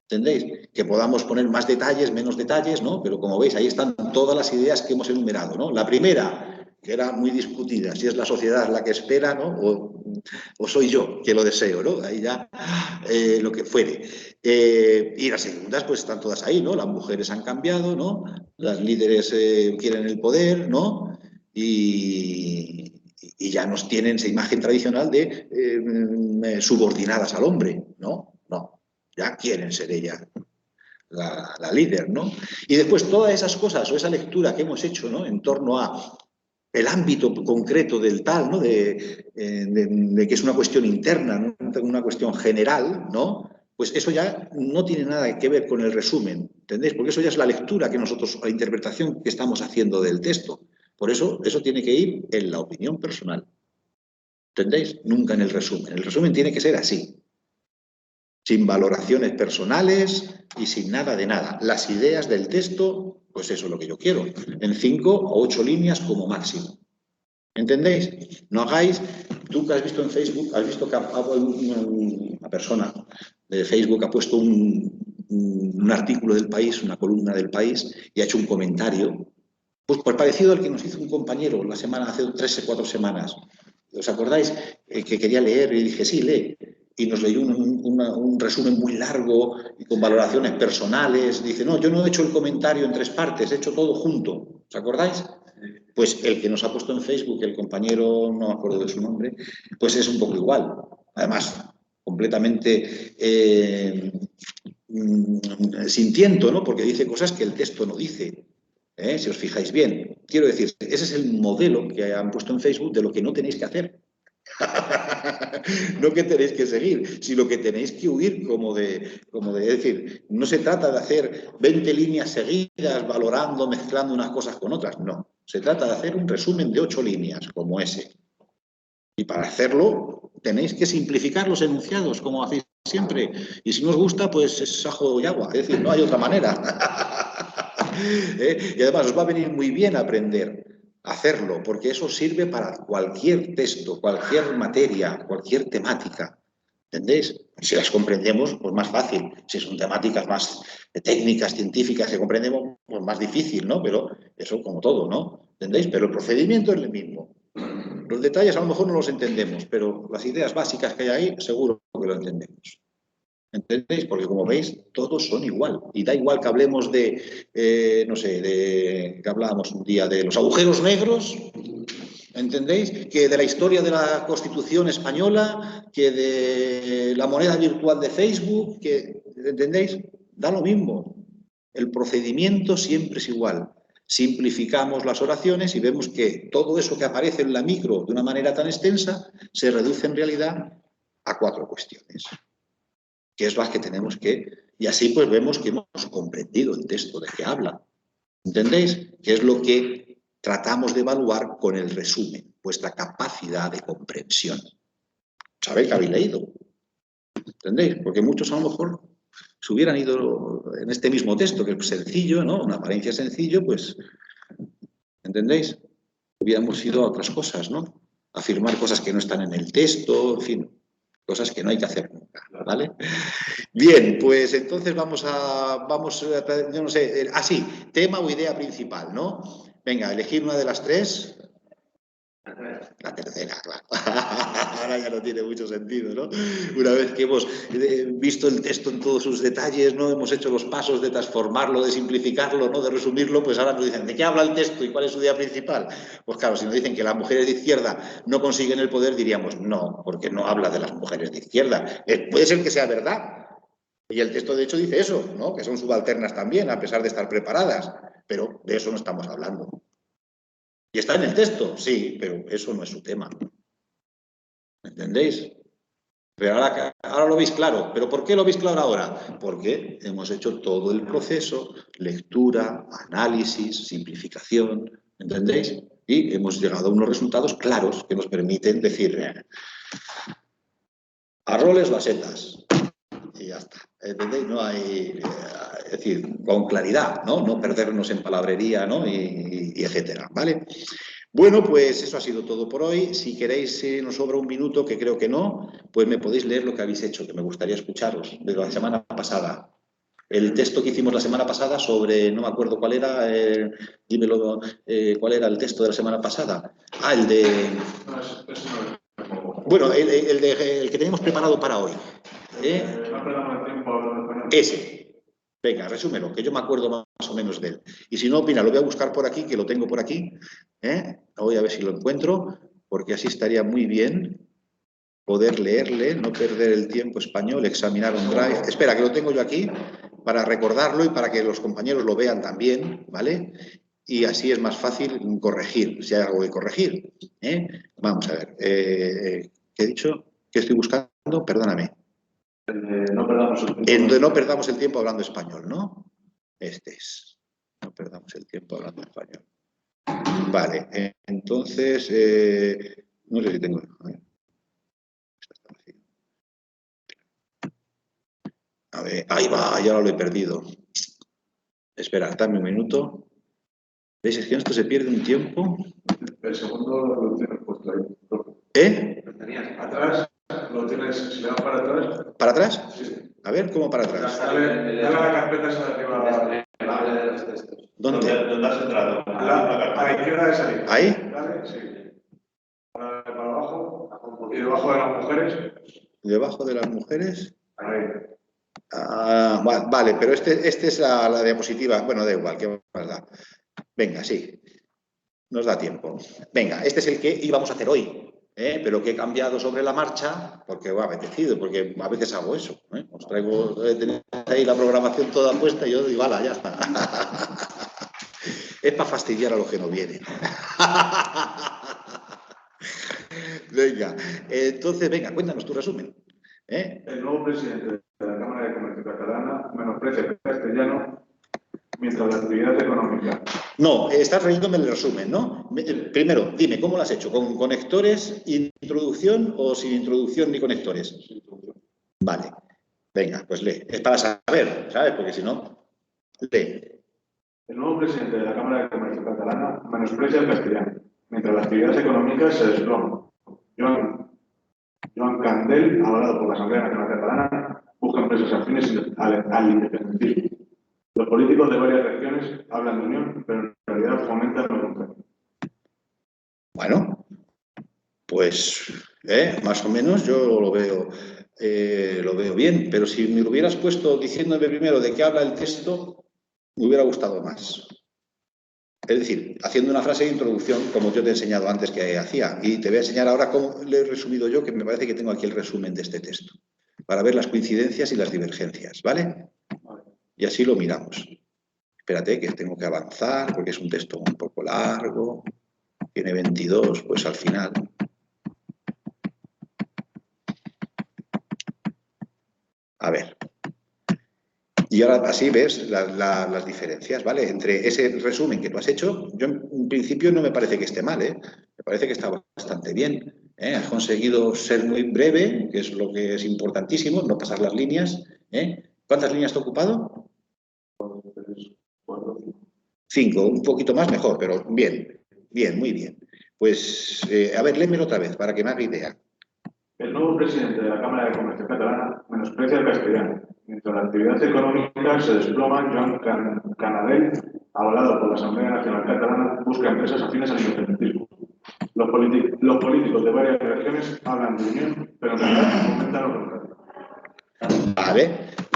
¿Entendéis? Que podamos poner más detalles, menos detalles, ¿no? Pero como veis, ahí están todas las ideas que hemos enumerado, ¿no? La primera, que era muy discutida, si es la sociedad la que espera, ¿no? O soy yo que lo deseo, ¿no? Ahí ya lo que fuere. Y las segundas, pues están todas ahí, ¿no? Las mujeres han cambiado, ¿no? Las líderes quieren el poder, ¿no? Y ya nos tienen esa imagen tradicional de subordinadas al hombre, ¿no? No, ya quieren ser ella la líder, ¿no? Y después todas esas cosas o esa lectura que hemos hecho, ¿no? En torno a el ámbito concreto del tal, ¿no? De que es una cuestión interna, ¿no? Una cuestión general, ¿no? Pues eso ya no tiene nada que ver con el resumen, ¿entendéis? Porque eso ya es la lectura que nosotros, la interpretación que estamos haciendo del texto. Por eso tiene que ir en la opinión personal. ¿Entendéis? Nunca en el resumen. El resumen tiene que ser así, sin valoraciones personales y sin nada de nada. Las ideas del texto, pues eso es lo que yo quiero, en 5 o 8 líneas como máximo. ¿Entendéis? No hagáis, tú que has visto en Facebook, has visto que una persona de Facebook ha puesto un artículo del País, una columna del País, y ha hecho un comentario, pues parecido al que nos hizo un compañero la semana, hace 3 o 4 semanas. ¿Os acordáis? Que quería leer y dije, sí, lee. Y nos leyó un resumen muy largo y con valoraciones personales. Dice, no, yo no he hecho el comentario en 3 partes, he hecho todo junto. ¿Os acordáis? Pues el que nos ha puesto en Facebook, el compañero, no me acuerdo de su nombre, pues es un poco igual. Además, completamente sin tiento, ¿no? Porque dice cosas que el texto no dice. Si os fijáis bien. Quiero decir, ese es el modelo que han puesto en Facebook de lo que no tenéis que hacer. No que tenéis que seguir, sino que tenéis que huir como de decir, no se trata de hacer 20 líneas seguidas, valorando, mezclando unas cosas con otras, no. Se trata de hacer un resumen de 8 líneas, como ese. Y para hacerlo tenéis que simplificar los enunciados, como hacéis siempre. Y si no os gusta, pues es ajo y agua, es decir, no hay otra manera. Y además os va a venir muy bien aprender a hacerlo, porque eso sirve para cualquier texto, cualquier materia, cualquier temática. ¿Entendéis? Si las comprendemos, pues más fácil. Si son temáticas más técnicas, científicas que comprendemos, pues más difícil, ¿no? Pero eso como todo, ¿no? ¿Entendéis? Pero el procedimiento es el mismo. Los detalles a lo mejor no los entendemos, pero las ideas básicas que hay ahí seguro que lo entendemos. ¿Entendéis? Porque como veis, todos son igual. Y da igual que hablemos de, no sé, que hablábamos un día de los agujeros negros, ¿entendéis? Que de la historia de la Constitución española, que de la moneda virtual de Facebook, que, ¿entendéis? Da lo mismo. El procedimiento siempre es igual. Simplificamos las oraciones y vemos que todo eso que aparece en la micro de una manera tan extensa se reduce en realidad a 4 cuestiones, que es las que tenemos que... Y así pues vemos que hemos comprendido el texto de que habla. ¿Entendéis? Que es lo que tratamos de evaluar con el resumen, vuestra capacidad de comprensión. ¿Sabéis que habéis leído? ¿Entendéis? Porque muchos a lo mejor se hubieran ido en este mismo texto, que es sencillo, ¿no? Una apariencia sencillo, pues, ¿entendéis? Hubiéramos ido a otras cosas, ¿no? Afirmar cosas que no están en el texto, en fin, cosas que no hay que hacer nunca, ¿vale? Bien, pues entonces vamos a, yo no sé, sí, tema o idea principal, ¿no? Venga, elegir una de las 3. La tercera, claro. Ahora ya no tiene mucho sentido, ¿no? Una vez que hemos visto el texto en todos sus detalles, ¿no? Hemos hecho los pasos de transformarlo, de simplificarlo, ¿no? De resumirlo, pues ahora nos dicen, ¿de qué habla el texto y cuál es su idea principal? Pues claro, si nos dicen que las mujeres de izquierda no consiguen el poder, diríamos, no, porque no habla de las mujeres de izquierda. Puede ser que sea verdad. Y el texto, de hecho, dice eso, ¿no? Que son subalternas también, a pesar de estar preparadas. Pero de eso no estamos hablando. ¿Y está en el texto? Sí, pero eso no es su tema. ¿Entendéis? Pero ahora lo veis claro. ¿Pero por qué lo veis claro ahora? Porque hemos hecho todo el proceso, lectura, análisis, simplificación, ¿entendéis? Y hemos llegado a unos resultados claros que nos permiten decir, a roles las setas. Y ya está. ¿Entendéis? No hay, es decir, con claridad, ¿no? No perdernos en palabrería, ¿no? Y etcétera, ¿vale? Bueno, pues eso ha sido todo por hoy. Si queréis, nos sobra un minuto, que creo que no, pues me podéis leer lo que habéis hecho, que me gustaría escucharos, de la semana pasada. El texto que hicimos la semana pasada sobre, no me acuerdo cuál era, dímelo, ¿cuál era el texto de la semana pasada? Ah, el de... Bueno, el que teníamos preparado para hoy. Ese. Venga, resúmelo, que yo me acuerdo más o menos de él. Y si no, mira, lo voy a buscar por aquí, que lo tengo por aquí. Voy a ver si lo encuentro, porque así estaría muy bien poder leerle, no perder el tiempo español, examinar un drive. Espera, que lo tengo yo aquí para recordarlo y para que los compañeros lo vean también, ¿vale? Y así es más fácil corregir, si hay algo que corregir. Vamos a ver. ¿Qué he dicho? ¿Qué estoy buscando? Perdóname. No perdamos el tiempo. En donde no perdamos el tiempo hablando español, ¿no? Este es. No perdamos el tiempo hablando español. Vale, entonces, no sé si tengo... A ver, ahí va, ya lo he perdido. Espera, dame un minuto. ¿Veis? Es que esto se pierde un tiempo. El segundo lo tienes puesto ahí. Lo tenías Atrás, lo tienes, si le das para atrás. ¿Para atrás? Sí. A ver, ¿cómo para atrás? Dale a la carpeta esa de arriba. de los textos. ¿Dónde? ¿Dónde has entrado? A la izquierda de salir. ¿Ahí? Dale, sí. Ahora dale para abajo. Y debajo de las mujeres. ¿Debajo de las mujeres? Ahí. Ah, vale, pero este es la diapositiva. Bueno, da igual, ¿qué más da? Venga, sí. Nos da tiempo. Venga, este es el que íbamos a hacer hoy, pero que he cambiado sobre la marcha porque me ha apetecido, porque a veces hago eso. Os traigo, tenéis ahí la programación toda puesta y yo digo, ¡hala, ya está! Es para fastidiar a los que no vienen. Venga, entonces, venga, cuéntanos tu resumen. El nuevo presidente de la Cámara de Comercio Catalana menosprecia el castellano mientras la actividad económica. No, estás leyéndome el resumen, ¿no? Primero, dime, ¿cómo lo has hecho? ¿Con conectores, introducción o sin introducción ni conectores? Vale, venga, pues lee. Es para saber, ¿sabes? Porque si no, lee. El nuevo presidente de la Cámara de Comercio Catalana menosprecia el castellano mientras las actividades económicas se desploman. Joan Candel, avalado por la Asamblea Nacional Catalana, busca empresas afines al independentismo. Los políticos de varias regiones hablan de unión, pero en realidad fomentan lo contrario. Bueno, pues más o menos yo lo veo bien, pero si me lo hubieras puesto diciéndome primero de qué habla el texto, me hubiera gustado más. Es decir, haciendo una frase de introducción, como yo te he enseñado antes que hacía, y te voy a enseñar ahora cómo le he resumido yo, que me parece que tengo aquí el resumen de este texto, para ver las coincidencias y las divergencias, ¿vale? Y así lo miramos. Espérate, que tengo que avanzar, porque es un texto un poco largo, tiene 22, pues al final... A ver. Y ahora así ves las diferencias, ¿vale? Entre ese resumen que tú has hecho, yo en principio no me parece que esté mal, ¿eh? Me parece que está bastante bien. Has conseguido ser muy breve, que es lo que es importantísimo, no pasar las líneas. ¿Cuántas líneas te ha ocupado? 5, un poquito más mejor, pero bien, bien, muy bien. Pues, a ver, léemelo otra vez para que me haga idea. El nuevo presidente de la Cámara de Comercio Catalana menosprecia el castellano. Mientras la actividad económica se desploma, Joan Canadell, avalado por la Asamblea Nacional Catalana, busca empresas afines al independentismo. Los políticos de varias regiones hablan de unión, pero en realidad fomentan lo contrario. Vale,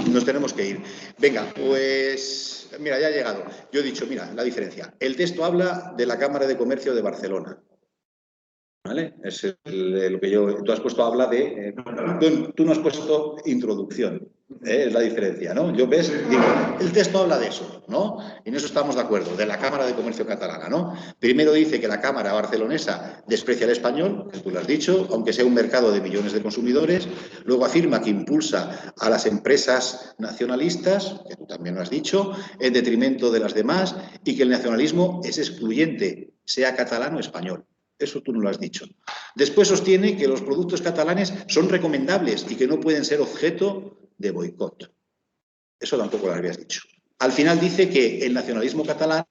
nos tenemos que ir. Venga, pues mira, ya ha llegado. Yo he dicho, mira, la diferencia. El texto habla de la Cámara de Comercio de Barcelona. ¿Vale? Es lo que yo... Tú has puesto, habla de... tú no has puesto introducción. Es la diferencia, ¿no? Yo ves, digo, el texto habla de eso, ¿no? Y en eso estamos de acuerdo, de la Cámara de Comercio catalana, ¿no? Primero dice que la Cámara barcelonesa desprecia el español, que tú lo has dicho, aunque sea un mercado de millones de consumidores. Luego afirma que impulsa a las empresas nacionalistas, que tú también lo has dicho, en detrimento de las demás, y que el nacionalismo es excluyente, sea catalán o español. Eso tú no lo has dicho. Después sostiene que los productos catalanes son recomendables y que no pueden ser objeto de boicot. Eso tampoco lo habías dicho. Al final dice que el nacionalismo catalán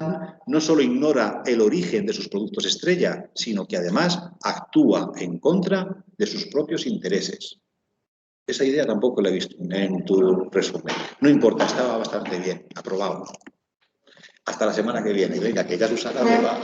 no solo ignora el origen de sus productos estrella, sino que además actúa en contra de sus propios intereses. Esa idea tampoco la he visto en tu resumen. No importa, estaba bastante bien, aprobado. Hasta la semana que viene. Venga, que ya Susana me va.